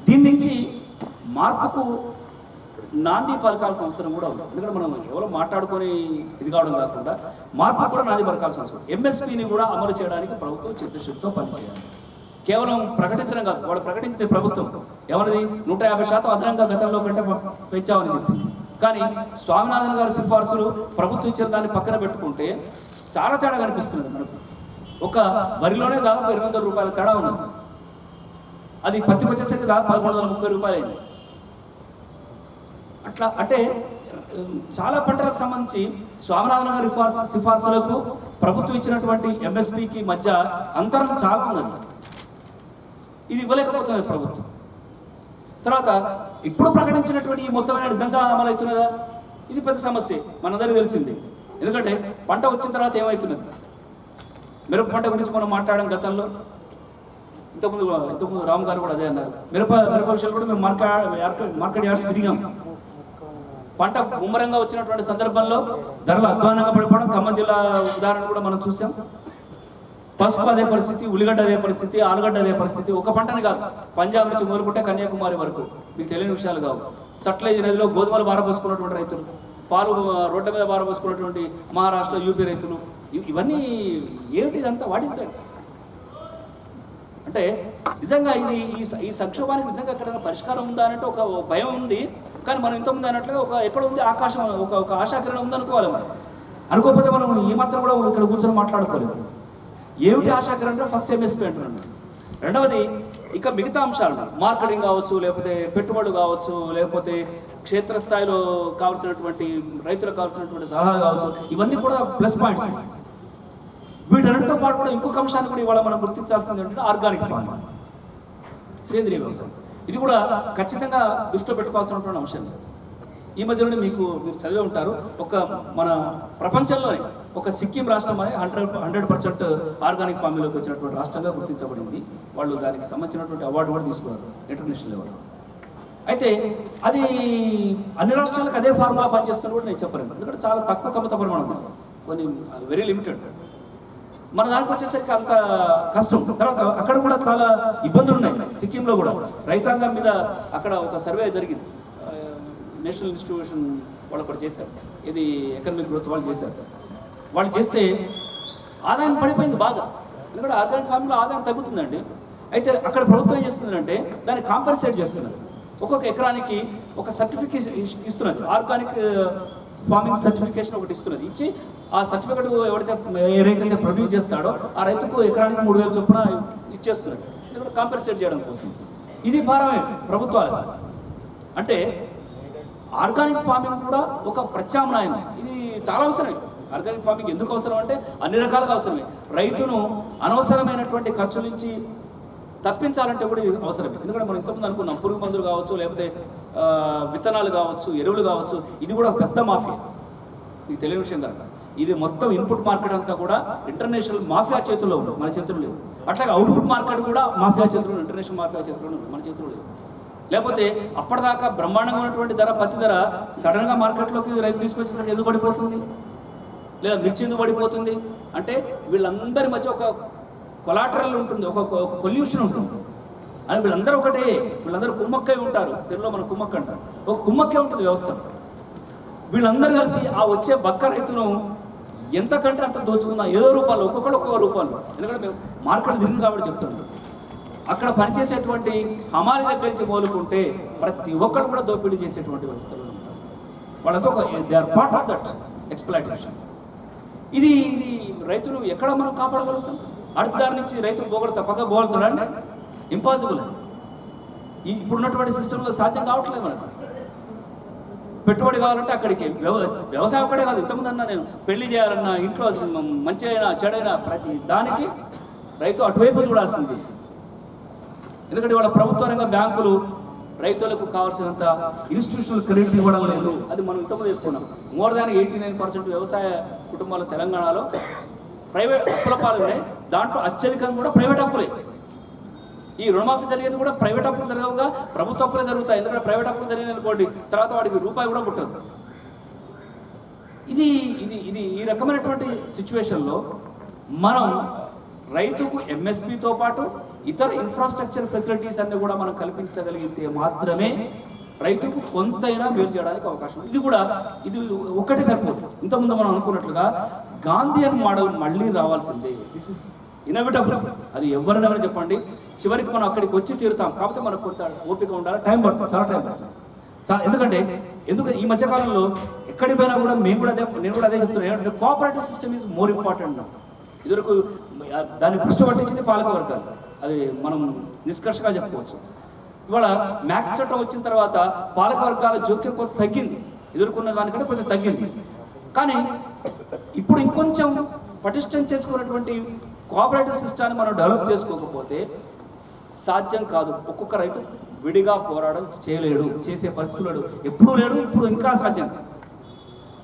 దీని నుంచి మార్పుకు నాంది పలకాల్సిన అవసరం కూడా ఉంది. ఎందుకంటే మనం ఎవరో మాట్లాడుకొని ఇది కావడం కాకుండా మార్పు కూడా నాంది పలకాల్సిన అవసరం. ఎంఎస్పీని కూడా అమలు చేయడానికి ప్రభుత్వం చిత్తశుద్ధితో పనిచేయాలి. కేవలం ప్రకటించడం కాదు, వాళ్ళు ప్రకటించింది ప్రభుత్వం ఏమన్నది 150% అదనంగా గతంలో కంటే పెంచామని చెప్పింది. కానీ స్వామినాథన్ గారి సిఫార్సులు ప్రభుత్వం ఇచ్చిన దాన్ని పక్కన పెట్టుకుంటే చాలా తేడా కనిపిస్తుంది మనకు. ఒక వరిలోనే దాదాపు 200 రూపాయల తేడా ఉన్నది. అది పత్తికి వచ్చేసరికి దాదాపు 1130 రూపాయలు అయింది. అట్లా అంటే చాలా పంటలకు సంబంధించి స్వామినాథన్ గారి సిఫార్సులకు ప్రభుత్వం ఇచ్చినటువంటి ఎంఎస్పీకి మధ్య అంతరం చాలా ఉన్నది. ఇది ఇవ్వలేకపోతున్నది ప్రభుత్వం. తర్వాత ఇప్పుడు ప్రకటించినటువంటి ఈ మొత్తమైన నిజంగా అమలు అవుతున్నదా, ఇది పెద్ద సమస్య మనందరికీ తెలిసింది. ఎందుకంటే పంట వచ్చిన తర్వాత ఏమవుతున్నది, మిరప పంట గురించి మనం మాట్లాడడం గతంలో. ఇంతకుముందు రామ్ గారు కూడా అదే అన్నారు. మిరప విషయాలు కూడా మేము మార్కెట్ యార్డ్స్ తిరిగాం. పంట ముమ్మరంగా వచ్చినటువంటి సందర్భంలో ధరలు అధ్వానంగా పడిపోవడం ఖమ్మం జిల్లా ఉదాహరణ కూడా మనం చూసాం. పసుపు అదే పరిస్థితి, ఉల్లిగడ్డ అదే పరిస్థితి, ఆలుగడ్డ అదే పరిస్థితి. ఒక పంటని కాదు, పంజాబ్ నుంచి మొదలుకుంటే కన్యాకుమారి వరకు మీకు తెలియని విషయాలు కావు. సట్లెజ్ నదిలో గోధుమలు బారపోసుకున్నటువంటి రైతులు, పాలు రోడ్ల మీద బారపోసుకున్నటువంటి మహారాష్ట్ర, యూపీ రైతులు, ఇవన్నీ ఏమిటి ఇదంతా వాటిస్తాడు. అంటే నిజంగా ఇది ఈ సంక్షోభానికి నిజంగా ఎక్కడైనా పరిష్కారం ఉందా అంటే ఒక భయం ఉంది. కానీ మనం ఇంతకుముందు అన్నట్లుగా ఒక ఎక్కడ ఉంది ఆకాశం, ఒక ఆశాకిరణం ఉందనుకోవాలి. మనం అనుకోకపోతే మనం ఏమాత్రం కూడా ఇక్కడ కూర్చొని మాట్లాడుకోలేదు. ఏమిటి ఆశాకిరణం అంటే ఫస్ట్ ఎంఎస్పీ అంటున్నాను. రెండవది ఇక మిగతా అంశాలు, మార్కెటింగ్ కావచ్చు, లేకపోతే పెట్టుబడులు కావచ్చు, లేకపోతే క్షేత్రస్థాయిలో కావాల్సినటువంటి రైతులకు కావాల్సినటువంటి సలహా కావచ్చు, ఇవన్నీ కూడా ప్లస్ పాయింట్స్. వీటన్నిటితో పాటు కూడా ఇంకొక అంశాన్ని కూడా ఇవాళ మనం గుర్తించాల్సింది ఏంటంటే ఆర్గానిక్ ఫార్మింగ్, సేంద్రీయ వ్యవసాయం. ఇది కూడా ఖచ్చితంగా దృష్టిలో పెట్టుకోవాల్సినటువంటి అంశం. ఈ మధ్యలోనే మీరు చదివే ఉంటారు, ఒక మన ప్రపంచంలోనే ఒక సిక్కిం రాష్ట్రం అనేది 100% ఆర్గానిక్ ఫార్మింగ్లోకి వచ్చినటువంటి రాష్ట్రంగా గుర్తించబడింది. వాళ్ళు దానికి సంబంధించినటువంటి అవార్డు కూడా తీసుకున్నారు ఇంటర్నేషనల్ లెవెల్లో. అయితే అది అన్ని రాష్ట్రాలకు అదే ఫార్ములా పనిచేస్తున్న కూడా నేను చెప్పలేను. ఎందుకంటే చాలా తక్కువ కమత పరిమాణం, కొన్ని వెరీ లిమిటెడ్. మన దానికి వచ్చేసరికి అంత కష్టం. తర్వాత అక్కడ కూడా చాలా ఇబ్బందులు ఉన్నాయి. సిక్కింలో కూడా రైతాంగం మీద అక్కడ ఒక సర్వే జరిగింది, నేషనల్ ఇన్స్టిట్యూషన్ వాళ్ళు కూడా చేశారు, ఇది ఎకనామిక్ గ్రోత్ వాళ్ళు చేశారు. వాళ్ళు చేస్తే ఆదాయం పడిపోయింది బాగా. ఎందుకంటే ఆర్గానిక్ ఫార్మింగ్లో ఆదాయం తగ్గుతుందండి. అయితే అక్కడ ప్రభుత్వం ఏం చేస్తుందంటే దాన్ని కాంపన్సేట్ చేస్తున్నారు. ఒక్కొక్క ఎకరానికి ఒక సర్టిఫికేషన్ ఇస్తున్నది, ఆర్గానిక్ ఫార్మింగ్ సర్టిఫికేషన్ ఒకటి ఇస్తున్నది. ఇచ్చి ఆ సర్టిఫికేట్ ఏ రైతు ప్రొడ్యూస్ చేస్తాడో ఆ రైతుకు ఎకరానికి 3000 చొప్పున ఇచ్చేస్తున్నది. ఇది కూడా కాంపన్సేట్ చేయడం కోసం. ఇది భారమే ప్రభుత్వాలు. అంటే ఆర్గానిక్ ఫార్మింగ్ కూడా ఒక ప్రత్యామ్నాయం. ఇది చాలా అవసరమే. ఆర్గానిక్ ఫార్మింగ్ ఎందుకు అవసరం అంటే అన్ని రకాలుగా అవసరమే. రైతును అనవసరమైనటువంటి ఖర్చుల నుంచి తప్పించాలంటే కూడా ఇది అవసరమే. ఎందుకంటే మనం ఇంతకుముందు అనుకున్నాం, పురుగు మందులు కావచ్చు, లేకపోతే విత్తనాలు కావచ్చు, ఎరువులు కావచ్చు, ఇది కూడా పెద్ద మాఫియా. మీకు తెలియని విషయం కాదు. ఇది మొత్తం ఇన్పుట్ మార్కెట్ అంతా కూడా ఇంటర్నేషనల్ మాఫియా చేతుల్లో ఉంది, మన చేతుల్లో లేదు. అట్లాగే అవుట్పుట్ మార్కెట్ కూడా మాఫియా చేతుల్లో, ఇంటర్నేషనల్ మాఫియా చేతుల్లో ఉంది, మన చేతుల్లో లేదు. లేకపోతే అప్పటిదాకా బ్రహ్మాండంగా ఉన్నటువంటి ధర, పత్తి ధర సడన్గా మార్కెట్లోకి రైతు తీసుకొచ్చేసరికి ఎందుకు పడిపోతుంది, లేదా మిర్చి ఎందుకు పడిపోతుంది అంటే వీళ్ళందరి మధ్య ఒక కొలాటరల్ ఉంటుంది, ఒక పొల్యూషన్ ఉంటుంది. అని వీళ్ళందరూ ఒకటే, వీళ్ళందరూ కుమ్మక్కై ఉంటారు. తెలుగులో మన కుమ్మక్క అంటారు. ఒక కుమ్మక్కే ఉంటుంది వ్యవస్థ. వీళ్ళందరూ కలిసి ఆ వచ్చే బక్క రైతును ఎంతకంటే అంత దోచుకున్నా, ఏదో రూపాయలు, ఒక్కొక్క రూపాయలు. ఎందుకంటే మేము మార్కెట్ తిరిగి కాబట్టి చెప్తున్నాం. అక్కడ పనిచేసేటువంటి హమాలి దగ్గర నుంచి మొదలుకుంటే ప్రతి ఒక్కరు కూడా దోపిడీ చేసేటువంటి వ్యవస్థలో ఉంటారు. వాళ్ళతో they are part of that exploitation. ఇది రైతులు ఎక్కడ మనం కాపాడగలుగుతాం? అర్థదారి నుంచి రైతులు పక్కగా పోగలుగుతాడా అండి? ఇంపాసిబుల్. ఇప్పుడున్నటువంటి సిస్టంలో సాధ్యం కావట్లేదు మనకు. పెట్టుబడి కావాలంటే అక్కడికి వ్యవసాయం ఒక్కడే కాదు, ఇంతకుముందు అన్నా నేను పెళ్లి చేయాలన్నా, ఇంట్లో మంచి అయినా చెడైనా ప్రతి దానికి రైతు అటువైపు చూడాల్సింది. ఎందుకంటే వాళ్ళ ప్రభుత్వ రంగ బ్యాంకులు రైతులకు కావాల్సినంత ఇన్స్టిట్యూషనల్ క్రెడిట్ ఇవ్వడం లేదు. అది మనం ఇంతకుముందు చెప్పుకున్నాం. మోర్ దాన్ 89% వ్యవసాయ కుటుంబాలు తెలంగాణలో ప్రైవేట్ అప్పుల పాలు ఉన్నాయి. దాంట్లో అత్యధికంగా కూడా ప్రైవేట్ అప్పులే. ఈ రుణమాఫీ జరిగేది కూడా ప్రైవేట్ అప్పులు జరగవుగా, ప్రభుత్వ అప్పులే జరుగుతాయి. ఎందుకంటే ప్రైవేట్ అప్పులు జరిగిన అనుకోండి, తర్వాత వాడికి రూపాయి కూడా పుట్టదు. ఇది ఇది ఇది ఈ రకమైనటువంటి సిచ్యువేషన్లో మనం రైతుకు ఎంఎస్పితో పాటు ఇతర ఇన్ఫ్రాస్ట్రక్చర్ ఫెసిలిటీస్ అన్ని కూడా మనం కల్పించగలిగితే మాత్రమే రైతుకు కొంతైనా మేలు చేయడానికి అవకాశం. ఇది ఒక్కటే సరిపోతుంది. ఇంతకుముందు మనం అనుకున్నట్లుగా గాంధీయన్ మోడల్ మళ్ళీ రావాల్సిందే. This is inevitable. అది ఎవరైనా చెప్పండి, చివరికి మనం అక్కడికి వచ్చి తీరుతాం. కాకపోతే మనకు కొంత ఓపిక ఉండాలి, టైం పడుతుంది, చాలా టైం పడుతుంది. ఎందుకంటే ఈ మధ్యకాలంలో ఎక్కడికి పోయినా కూడా నేను కూడా అదే చెప్తున్నాను, cooperative system is more important. ఇదివరకు దాన్ని భ్రష్టు పట్టించింది పాలక వర్గాలు, అది మనం నిష్కర్షగా చెప్పుకోవచ్చు. ఇవాళ మ్యాక్స్ చట్టం వచ్చిన తర్వాత పాలక వర్గాల జోక్యం కొంత తగ్గింది, ఎదుర్కొన్న దానికంటే కొంచెం తగ్గింది. కానీ ఇప్పుడు ఇంకొంచెం పటిష్టం చేసుకున్నటువంటి కోఆపరేటివ్ సిస్టాన్ని మనం డెవలప్ చేసుకోకపోతే సాధ్యం కాదు. ఒక్కొక్క రైతు విడిగా పోరాటం చేయలేడు, చేసే పరిస్థితులు ఎప్పుడూ లేడు, ఇప్పుడు ఇంకా సాధ్యం కాదు.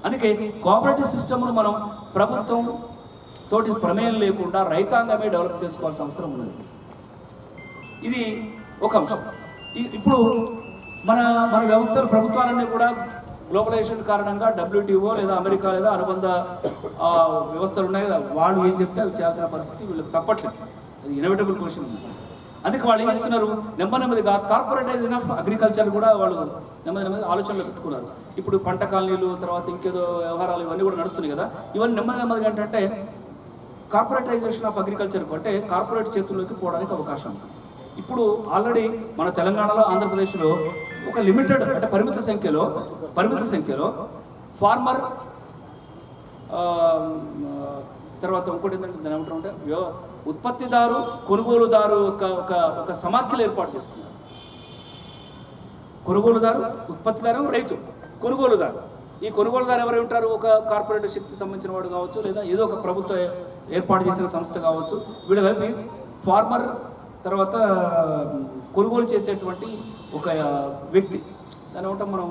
అందుకే కోఆపరేటివ్ సిస్టమ్ను మనం ప్రభుత్వం తోటి ప్రమేయం లేకుండా రైతాంగమే డెవలప్ చేసుకోవాల్సిన అవసరం ఉన్నది. ఇది ఒక అంశం. ఇప్పుడు మన వ్యవస్థలు ప్రభుత్వాలన్నీ కూడా గ్లోబలైజేషన్ కారణంగా WTO లేదా అమెరికా లేదా అనుబంధ వ్యవస్థలు ఉన్నాయి కదా, వాళ్ళు ఏం చెప్తే అవి చేయాల్సిన పరిస్థితి వీళ్ళకి తప్పట్లేదు. అది ఇన్ఎవిటబుల్ క్వశ్చన్ ఉంది. అందుకే వాళ్ళు ఏం చేస్తున్నారు, నెమ్మదిగా కార్పొరేటైజేషన్ ఆఫ్ అగ్రికల్చర్ కూడా వాళ్ళు నెమ్మది ఆలోచనలో పెట్టుకున్నారు. ఇప్పుడు పంట కాలనీలు, తర్వాత ఇంకేదో వ్యవహారాలు ఇవన్నీ కూడా నడుస్తున్నాయి కదా, ఇవన్నీ నెమ్మదిగా ఏంటంటే కార్పొరేటైజేషన్ ఆఫ్ అగ్రికల్చర్ అంటే కార్పొరేట్ చేతుల్లోకి పోవడానికి అవకాశం. ఇప్పుడు ఆల్రెడీ మన తెలంగాణలో, ఆంధ్రప్రదేశ్లో ఒక లిమిటెడ్ అంటే పరిమిత సంఖ్యలో ఫార్మర్, తర్వాత ఇంకోటి ఏంటంటే దాని ఏమంటారంటే ఉత్పత్తిదారు, కొనుగోలుదారు ఒక సమాఖ్యలు ఏర్పాటు చేస్తున్నారు. కొనుగోలుదారు, ఉత్పత్తిదారు, రైతు, కొనుగోలుదారు. ఈ కొనుగోలుదారు ఎవరు ఉంటారు? ఒక కార్పొరేట్ శక్తి సంబంధించిన వాడు కావచ్చు, లేదా ఏదో ఒక ప్రభుత్వ ఏర్పాటు చేసిన సంస్థ కావచ్చు. వీళ్ళు కలిపి ఫార్మర్, తర్వాత కొనుగోలు చేసేటువంటి ఒక వ్యక్తి, దాని ఏమంటాం మనం,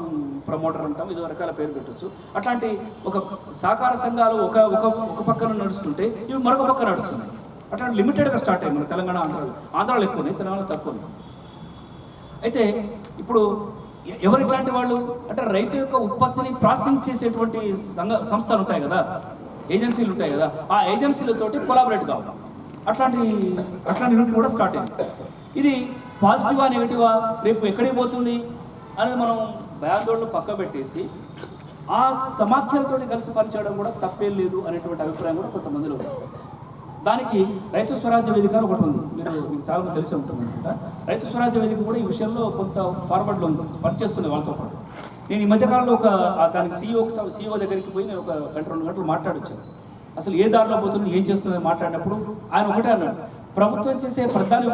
ప్రమోటర్ అంటాం, ఏదో రకాల పేరు పెట్టవచ్చు. అట్లాంటి ఒక సహకార సంఘాలు ఒక పక్కన నడుస్తుంటే ఇవి మరొక పక్కన నడుస్తున్నాయి. అట్లాంటి లిమిటెడ్గా స్టార్ట్ అయ్యి మన తెలంగాణ, ఆంధ్రాలో ఎక్కువనే, తెలంగాణలో తక్కువనే. అయితే ఇప్పుడు ఎవరు ఇట్లాంటి వాళ్ళు అంటే రైతు యొక్క ఉత్పత్తిని ప్రాసెసింగ్ చేసేటువంటి సంస్థలు ఉంటాయి కదా, ఏజెన్సీలు ఉంటాయి కదా, ఆ ఏజెన్సీలతోటి కొలాబరేట్ కావాలి. అట్లాంటి కూడా స్టార్ట్ అయింది. ఇది పాజిటివా నెగిటివా, రేపు ఎక్కడికి పోతుంది అనేది మనం భయాందోళన పక్క పెట్టేసి ఆ సమాఖ్యలతో కలిసి పనిచేయడం కూడా తప్పేం లేదు అనేటువంటి అభిప్రాయం కూడా కొంతమందిలో ఉంది. దానికి రైతు స్వరాజ్య వేదిక ఒకటి ఉంది, మీకు చాలా తెలిసి ఉంటుంది అనుకుంటా. రైతు స్వరాజ్య వేదిక కూడా ఈ విషయంలో కొంత ఫార్వర్డ్లో పనిచేస్తున్నాయి వాళ్ళతో పాటు. నేను ఈ మధ్యకాలంలో దానికి CEO దగ్గరికి పోయి నేను 1-2 గంటలు మాట్లాడొచ్చాను. అసలు ఏ దారిలో పోతుంది, ఏం చేస్తుందని మాట్లాడినప్పుడు ఆయన ఒకటే అన్నాడు, ప్రభుత్వం చేసే ప్రధాని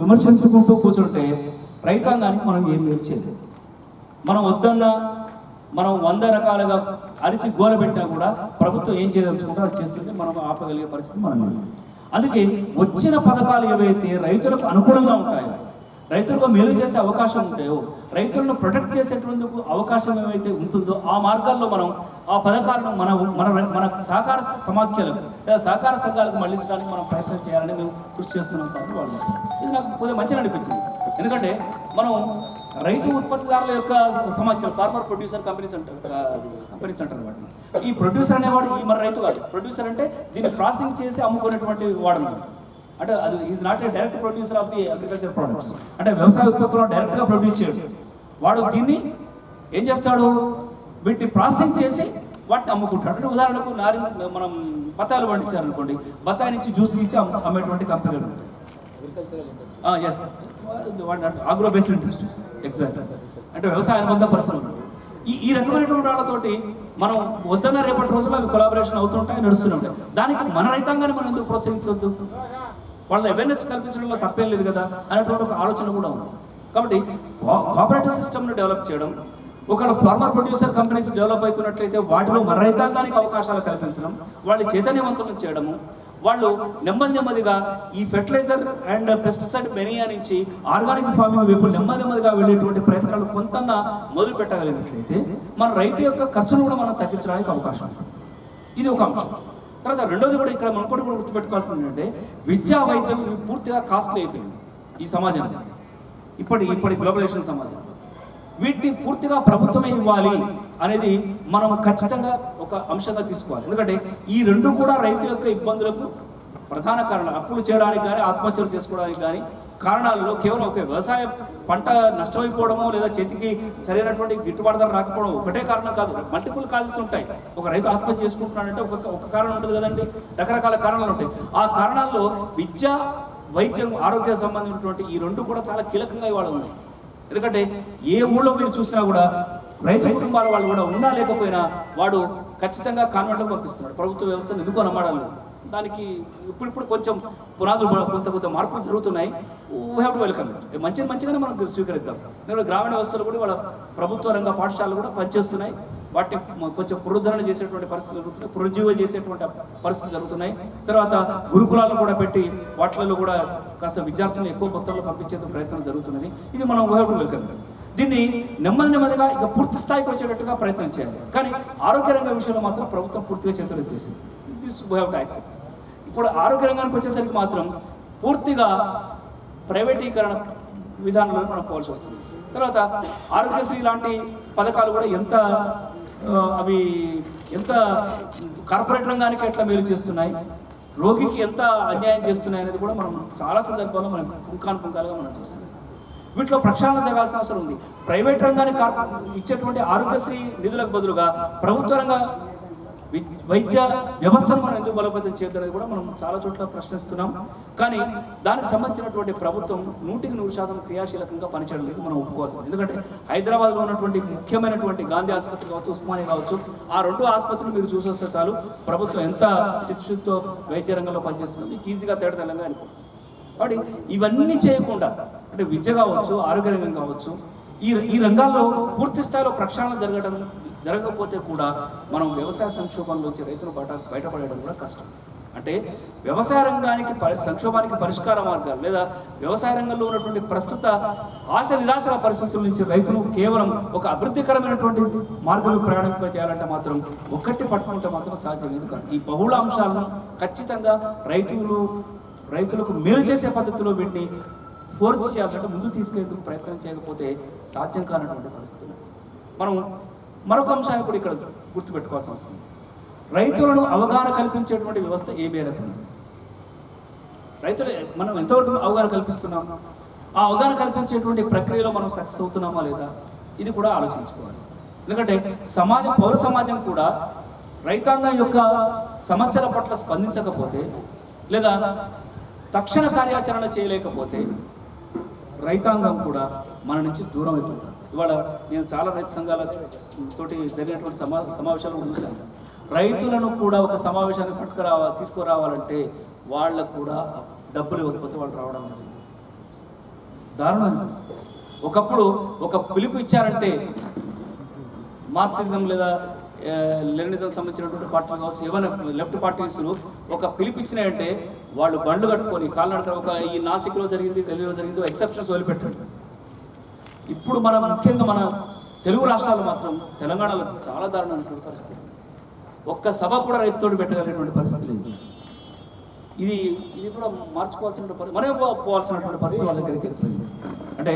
విమర్శించుకుంటూ కూర్చుంటే రైతాంగానికి మనం ఏం చేయలేదు. మనం వద్దన్నా, మనం 100 రకాలుగా అరిచి గోలబెట్టినా కూడా ప్రభుత్వం ఏం చేయదలుచుకుంటే అది చేస్తుంటే మనం ఆపగలిగే పరిస్థితి మనం లేదు. అందుకే వచ్చిన పథకాలు ఏవైతే రైతులకు అనుకూలంగా ఉంటాయో, రైతులకు మేలు చేసే అవకాశం ఉంటాయో, రైతులను ప్రొటెక్ట్ చేసేటువంటి అవకాశం ఏమైతే ఉంటుందో ఆ మార్గాల్లో మనం ఆ పథకాలను మన సహకార సమాఖ్యలకు లేదా సహకార సంఘాలకు మళ్లించడానికి మనం ప్రయత్నం చేయాలని మేము కృషి చేస్తున్నాం సార్ వాళ్ళు. ఇది నాకు కొద్దిగా మంచిగా అనిపించింది. ఎందుకంటే మనం రైతు ఉత్పత్తిదారుల యొక్క సమాఖ్యలు, ఫార్మర్ ప్రొడ్యూసర్ కంపెనీస్ అంటారు వాటిని. ఈ ప్రొడ్యూసర్ అనేవాడు మన రైతు కాదు. ప్రొడ్యూసర్ అంటే దీన్ని ప్రాసెసింగ్ చేసి అమ్ముకునేటువంటి వాడు. అంటే అది is not a direct producer of the agriculture products. అంటే వ్యవసాయ ఉత్పత్తులను డైరెక్ట్గా ప్రొడ్యూస్ చేయడు వాడు. దీన్ని ఏం చేస్తాడు, వీటిని ప్రాసెసింగ్ చేసి వాటిని అమ్ముకుంటాడు. అంటే ఉదాహరణకు మనం బత్తాయిలు పండించారనుకోండి, బత్తాయి నుంచి జ్యూస్ తీసి అమ్మేటువంటి కంపెనీలు ఉంటాయి. Yes, agro based industries. Exact. అంటే వ్యవసాయ అనుబంధ పరిశ్రమలు. ఈ రకమైనటువంటి వాళ్ళతోటి మనం వద్దన్న రేపటి రోజుల్లో అవి కొలాబరేషన్ అవుతుంటాయి, నడుస్తూనే ఉంటాయి. దానికి మన రైతాంగాన్ని మనం ఎందుకు ప్రోత్సహించవద్దు? వాళ్ళ అవేర్నెస్ కల్పించడంలో తప్పేం లేదు కదా అనేటువంటి ఒక ఆలోచన కూడా ఉంది. కాబట్టి కోఆపరేటివ్ సిస్టమ్ను డెవలప్ చేయడం, ఒకవేళ ఫార్మర్ ప్రొడ్యూసర్ కంపెనీస్ డెవలప్ అవుతున్నట్లయితే వాటిలో మన రైతాంగానికి అవకాశాలు కల్పించడం, వాళ్ళు చైతన్యవంతులను చేయడము, వాళ్ళు నెమ్మదిగా ఈ ఫెర్టిలైజర్ అండ్ పెస్టిసైడ్ మెనియా నుంచి ఆర్గానిక్ ఫార్మింగ్ వైపు నెమ్మదిగా వెళ్ళేటువంటి ప్రయత్నాలు కొంతన్నా మొదలు పెట్టగలిగినట్లయితే మన రైతు యొక్క ఖర్చును కూడా మనం తగ్గించడానికి అవకాశం ఉంది. ఇది ఒక అంశం. తర్వాత రెండోది కూడా ఇక్కడ మనం కూడా గుర్తుపెట్టుకోవాల్సింది ఏంటంటే విద్యా వైద్యం పూర్తిగా కాస్ట్లీ అయిపోయింది ఈ సమాజంలో, ఇప్పటి గ్లోబలైజేషన్ సమాజంలో. వీటిని పూర్తిగా ప్రభుత్వమే ఇవ్వాలి అనేది మనం ఖచ్చితంగా ఒక అంశంగా తీసుకోవాలి. ఎందుకంటే ఈ రెండు కూడా రైతు యొక్క ఇబ్బందులకు ప్రధాన కారణాలు. అప్పులు చేయడానికి కానీ ఆత్మహత్యలు చేసుకోవడానికి కానీ కారణాలలో కేవలం ఒక వ్యవసాయ పంట నష్టమైపోవడమో లేదా చేతికి సరైనటువంటి గిట్టుబాటు ధర రాకపోవడం ఒకటే కారణం కాదు, మల్టిపుల్ కాజెస్ ఉంటాయి. ఒక రైతు ఆత్మహత్య చేసుకుంటున్నాడంటే ఒక కారణం ఉంటుంది కదండి, రకరకాల కారణాలు ఉంటాయి. ఆ కారణాల్లో విద్య, వైద్యం, ఆరోగ్య సంబంధించినటువంటి ఈ రెండు కూడా చాలా కీలకంగా ఇవాళ ఉన్నాయి. ఎందుకంటే ఏ ఊళ్ళో మీరు చూసినా కూడా రైతు కుటుంబాల వాళ్ళు కూడా ఉన్నా లేకపోయినా వాడు ఖచ్చితంగా కాన్వెంట్లకు పంపిస్తున్నాడు. ప్రభుత్వ వ్యవస్థను ఎందుకో నమ్మడం లేదు. దానికి ఇప్పుడు కొంచెం పునాదులు కొంత మార్పులు జరుగుతున్నాయి. We have to welcome it. మంచిగానే మనం స్వీకరిద్దాం. ఎందుకంటే గ్రామీణ వ్యవస్థలు కూడా వాళ్ళ ప్రభుత్వ రంగ పాఠశాలలు కూడా పనిచేస్తున్నాయి. వాటిని కొంచెం పునరుద్ధరణ చేసేటువంటి పరిస్థితులు జరుగుతున్నాయి, పునరుజ్జీవ చేసేటువంటి పరిస్థితులు జరుగుతున్నాయి. తర్వాత గురుకులాలు కూడా పెట్టి వాటిలలో కూడా కాస్త విద్యార్థులను ఎక్కువ మొత్తంలో పంపించేందుకు ప్రయత్నం జరుగుతున్నది. ఇది మనం we have to welcome it. దీన్ని నెమ్మదిగా ఇక పూర్తి స్థాయికి వచ్చేటట్టుగా ప్రయత్నం చేయాలి. కానీ ఆరోగ్య రంగ విషయంలో మాత్రం ప్రభుత్వం పూర్తిగా చేతులు ఎత్తేసింది. This we have to accept. ఇప్పుడు ఆరోగ్య రంగానికి వచ్చేసరికి మాత్రం పూర్తిగా ప్రైవేటీకరణ విధానంలో మనం పోవాల్సి వస్తుంది. తర్వాత ఆరోగ్యశ్రీ లాంటి పథకాలు కూడా ఎంత కార్పొరేట్ రంగానికి ఎట్లా మేలు చేస్తున్నాయి, రోగికి ఎంత అన్యాయం చేస్తున్నాయి అనేది కూడా మనం చాలా సందర్భాల్లో మనం పుంకాలుగా మనం చూస్తున్నాం. వీటిలో ప్రక్షాళన జరగాల్సిన అవసరం ఉంది. ప్రైవేట్ రంగానికి ఇచ్చేటువంటి ఆరోగ్యశ్రీ నిధులకు బదులుగా ప్రభుత్వ రంగ వైద్య వ్యవస్థను మనం ఎందుకు బలోపేతం చేయడానికి కూడా మనం చాలా చోట్ల ప్రశ్నిస్తున్నాం. కానీ దానికి సంబంధించినటువంటి ప్రభుత్వం 100% క్రియాశీలకంగా పనిచేయడం లేదు, మనం ఒప్పుకోవాల్సింది. ఎందుకంటే హైదరాబాద్లో ఉన్నటువంటి ముఖ్యమైనటువంటి గాంధీ ఆసుపత్రి కావచ్చు, ఉస్మానియా కావచ్చు, ఆ రెండు ఆసుపత్రులు మీరు చూసొస్తే చాలు ప్రభుత్వం ఎంత చిత్తశుద్ధితో వైద్య రంగంలో పనిచేస్తుంది మీకు ఈజీగా తేడతెల్లంగా అనుకుంటుంది. కాబట్టి ఇవన్నీ చేయకుండా అంటే విద్య కావచ్చు, ఆరోగ్య రంగం కావచ్చు, ఈ రంగాల్లో పూర్తి స్థాయిలో ప్రక్షాళన జరగకపోతే కూడా మనం వ్యవసాయ సంక్షోభంలోంచి రైతులు బయటపడడం కూడా కష్టం. అంటే వ్యవసాయ రంగానికి సంక్షోభానికి పరిష్కార మార్గాలు లేదా వ్యవసాయ రంగంలో ఉన్నటువంటి ప్రస్తుత ఆశ నిరాశల పరిస్థితుల నుంచి రైతులు కేవలం ఒక అభివృద్ధికరమైనటువంటి మార్గంలో ప్రయాణింప చేయాలంటే మాత్రం ఒక్కటి పట్టుకుంటే మాత్రం సాధ్యం. ఎందుకంటే ఈ బహుళ అంశాలను ఖచ్చితంగా రైతులకు మేలు చేసే పద్ధతిలో వీటిని ఫోర్స్ చేయాలంటే ముందు తీసుకెళ్తూ ప్రయత్నం చేయకపోతే సాధ్యం కానటువంటి పరిస్థితులు. మనం మరొక అంశాన్ని కూడా ఇక్కడ గుర్తుపెట్టుకోవాల్సిన అవసరం ఉంది. రైతులను అవగాహన కల్పించేటువంటి వ్యవస్థ ఏ మేరకు ఉంది, రైతులు మనం ఎంతవరకు అవగాహన కల్పిస్తున్నాం, ఆ అవగాహన కల్పించేటువంటి ప్రక్రియలో మనం సక్సెస్ అవుతున్నామా లేదా, ఇది కూడా ఆలోచించుకోవాలి. ఎందుకంటే పౌర సమాజం కూడా రైతాంగం యొక్క సమస్యల పట్ల స్పందించకపోతే లేదా తక్షణ కార్యాచరణ చేయలేకపోతే రైతాంగం కూడా మన నుంచి దూరం అయిపోతుంది. ఇవాళ నేను చాలా రైతు సంఘాల తోటి జరిగినటువంటి సమావేశాలు చూశాను. రైతులను కూడా ఒక సమావేశాన్ని తీసుకురావాలంటే వాళ్ళకు కూడా డబ్బులు ఇవ్వకపోతే వాళ్ళు రావడం అనేది దారుణం. ఒకప్పుడు ఒక పిలుపు ఇచ్చారంటే మార్క్సిజం లేదా లెనినిజం సంబంధించినటువంటి పార్టీలు కావచ్చు, ఏమైనా లెఫ్ట్ పార్టీస్లు ఒక పిలిపించినాయంటే వాళ్ళు బండ్లు కట్టుకొని కాలినడక ఈ నాసిక్లో జరిగింది, ఢిల్లీలో జరిగింది, ఎక్సెప్షన్స్ వదిలిపెట్టారు. ఇప్పుడు ముఖ్యంగా మన తెలుగు రాష్ట్రాలు మాత్రం తెలంగాణలో చాలా దారుణమైనటువంటి పరిస్థితి. ఒక్క సభ కూడా రైతుతోటి పెట్టగలిగినటువంటి పరిస్థితి లేదు. ఇది కూడా మార్చుకోవాల్సిన మనమే పోవాల్సినటువంటి పరిస్థితి వాళ్ళ దగ్గరికి వెళ్ళిపోయింది. అంటే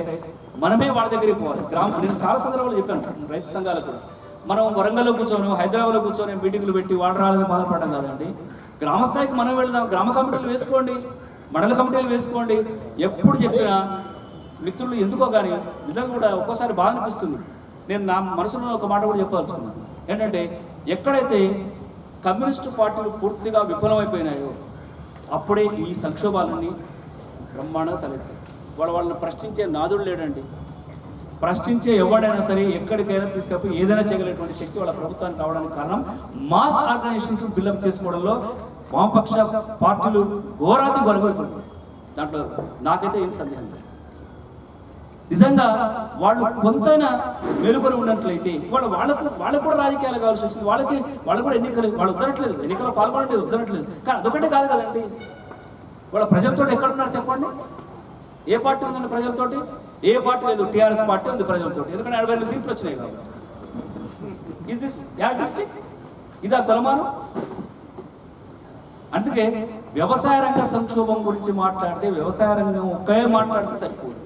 మనమే వాళ్ళ దగ్గరికి పోవాలి. నేను చాలా సందర్భాలు చెప్పాను రైతు సంఘాలకు కూడా. మనం వరంగల్లో కూర్చొని హైదరాబాద్లో కూర్చొని మీటింగ్లు పెట్టి వాళ్ళు రాలని బాధపడడం కాదండి. గ్రామ స్థాయికి మనం వెళ్దాం. గ్రామ కమిటీలు వేసుకోండి, మండల కమిటీలు వేసుకోండి. ఎప్పుడు చెప్పినా మిత్రులు ఎందుకో కానీ నిజంగా కూడా ఒక్కోసారి బాధ అనిపిస్తుంది. నేను నా మనసులో ఒక మాట కూడా చెప్పాల్సుకున్నాను. ఏంటంటే ఎక్కడైతే కమ్యూనిస్టు పార్టీలు పూర్తిగా విఫలమైపోయినాయో అప్పుడే ఈ సంక్షోభాలన్నీ బ్రహ్మాండంగా తలెత్తాయి. వాళ్ళని ప్రశ్నించే నాదుడు లేడండి. ప్రశ్నించే ఎవడైనా సరే ఎక్కడికైనా తీసుకపోయి ఏదైనా చేయగలిగినటువంటి శక్తి వాళ్ళ ప్రభుత్వానికి రావడానికి కారణం మాస్ ఆర్గనైజేషన్స్ బిల్డప్ చేసుకోవడంలో వామపక్ష పార్టీలు ఘోరాతి గొరవైపోయి. దాంట్లో నాకైతే ఏం సందేహం లేదు. నిజంగా వాళ్ళు కొంతైనా మెరుగుపడి ఉన్నట్లయితే వాళ్ళకు కూడా రాజకీయాలు కావాల్సి వచ్చింది. వాళ్ళు కూడా వాళ్ళు వద్దనట్లేదు, ఎన్నికల్లో పాల్గొనండి వద్దనట్లేదు. కానీ అదొకటే కాదు కదండి, వాళ్ళ ప్రజలతోటి ఎక్కడున్నారు చెప్పండి? ఏ పార్టీ ఉందండి ప్రజలతోటి? ఏ పార్టీ లేదు. టీఆర్ఎస్ పార్టీ ఉంది ప్రజలతోటి, ఎందుకంటే 42 సీట్లు వచ్చినాయి కాబట్టి. Is this yeah district? ఇదా కొలమానం? అందుకే వ్యవసాయ రంగ సంక్షోభం గురించి మాట్లాడితే వ్యవసాయ రంగం ఒకే మాట్లాడితే సరిపోదు.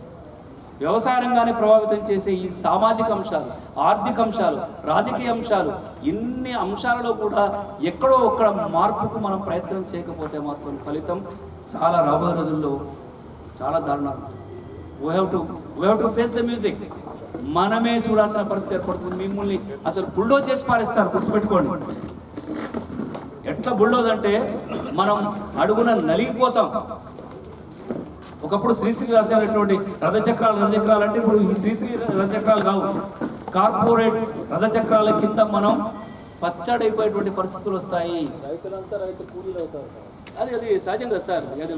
వ్యవసాయ రంగాన్ని ప్రభావితం చేసే ఈ సామాజిక అంశాలు, ఆర్థిక అంశాలు, రాజకీయ అంశాలు, ఇన్ని అంశాలలో కూడా ఎక్కడో ఒక్కడ మార్పుకు మనం ప్రయత్నం చేయకపోతే మాత్రం ఫలితం చాలా రాబోయే రోజుల్లో చాలా దారుణంగా ఉంటుంది. We have to face the music. మనమే చూడాల్సిన పరిస్థితి ఏర్పడుతుంది. మిమ్మల్ని అసలు బుల్డోజ్ చేసి పారేస్తారు, గుర్తుపెట్టుకోండి. ఎట్లా బుల్డోజ్ అంటే మనం అడుగున నలిగిపోతాం. ఒకప్పుడు శ్రీశ్రీ రాసేటటువంటి రథచక్రాలు అంటే ఇప్పుడు ఈ శ్రీశ్రీ రథచక్రాలు కావు, కార్పొరేట్ రథచక్రాల కింద మనం పచ్చడైపోయేటువంటి పరిస్థితులు వస్తాయి. రైతులంతా రైతు కూలీలు అవుతారు. అది సహజంగా సార్. అది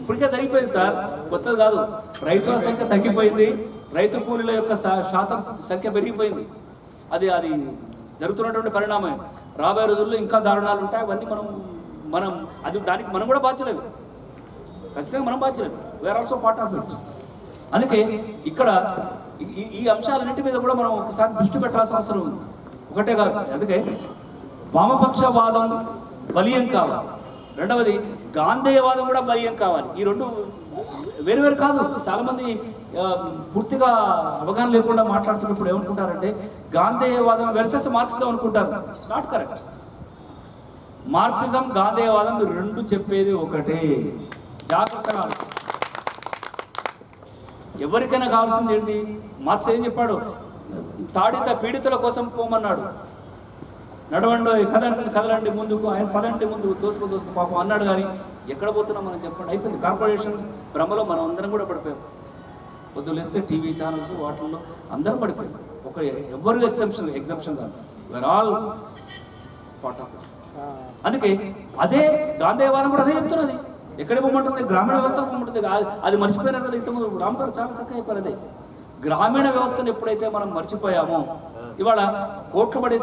ఇప్పటికే జరిగిపోయింది సార్, కొత్తది కాదు. రైతుల సంఖ్య తగ్గిపోయింది, రైతు కూలీల యొక్క శాతం సంఖ్య పెరిగిపోయింది. అది జరుగుతున్నటువంటి పరిణామం. రాబోయే రోజుల్లో ఇంకా దారుణాలు ఉంటాయి. అవన్నీ మనం దానికి మనం కూడా బాధ్యులేము, ఖచ్చితంగా మనం బాధ్యులేము. We're also part of it. అందుకే ఇక్కడ ఈ అంశాలన్నింటి మీద కూడా మనం ఒకసారి దృష్టి పెట్టాల్సిన అవసరం ఉంది. ఒకటే కాదు. అందుకే వామపక్షవాదం బలీయం కావాలి, రెండవది గాంధేయవాదం కూడా బలీయం కావాలి. ఈ రెండు వేరు కాదు. చాలామంది పూర్తిగా అవగాహన లేకుండా మాట్లాడుతున్నప్పుడు ఏమనుకుంటారంటే గాంధేయవాదం వెర్సెస్ మార్క్సిజం అనుకుంటారు. It's not correct. మార్క్సిజం, గాంధేయవాదం రెండు చెప్పేది ఒకటే. జాగ్రత్తగా ఎవరికైనా కావాల్సింది ఏంటి? మార్క్స్ ఏం చెప్పాడు? తాడిత పీడితుల కోసం పోమన్నాడు. నడవండి, కదలండి ముందుకు, ఆయన పదండి ముందుకు, తోసుకు పాపం అన్నాడు. కానీ ఎక్కడ పోతున్నాం మనం చెప్పండి? అయిపోయింది. కార్పొరేషన్ భ్రమలో మనం అందరం కూడా పడిపోయాం. పొద్దులేస్తే టీవీ ఛానల్స్ వాటిల్లో అందరం పడిపోయాం. ఎవరు ఎగ్జంప్షన్ కాదు, వేర్ ఆల్ పార్ట్ ఆఫ్. అందుకే అదే గాంధేయవాదం కూడా అదే చెప్తున్నది. ఎక్కడ పోమంటుంది? గ్రామీణ వ్యవస్థ పోమంటుంది. అది మర్చిపోయినారు కదా ఇంతకుముందు రామ్ గారు చాలా చక్కగా చెప్పారు. అదే గ్రామీణ వ్యవస్థను ఎప్పుడైతే మనం మర్చిపోయామో, ఇవాళ కోట్లు పడే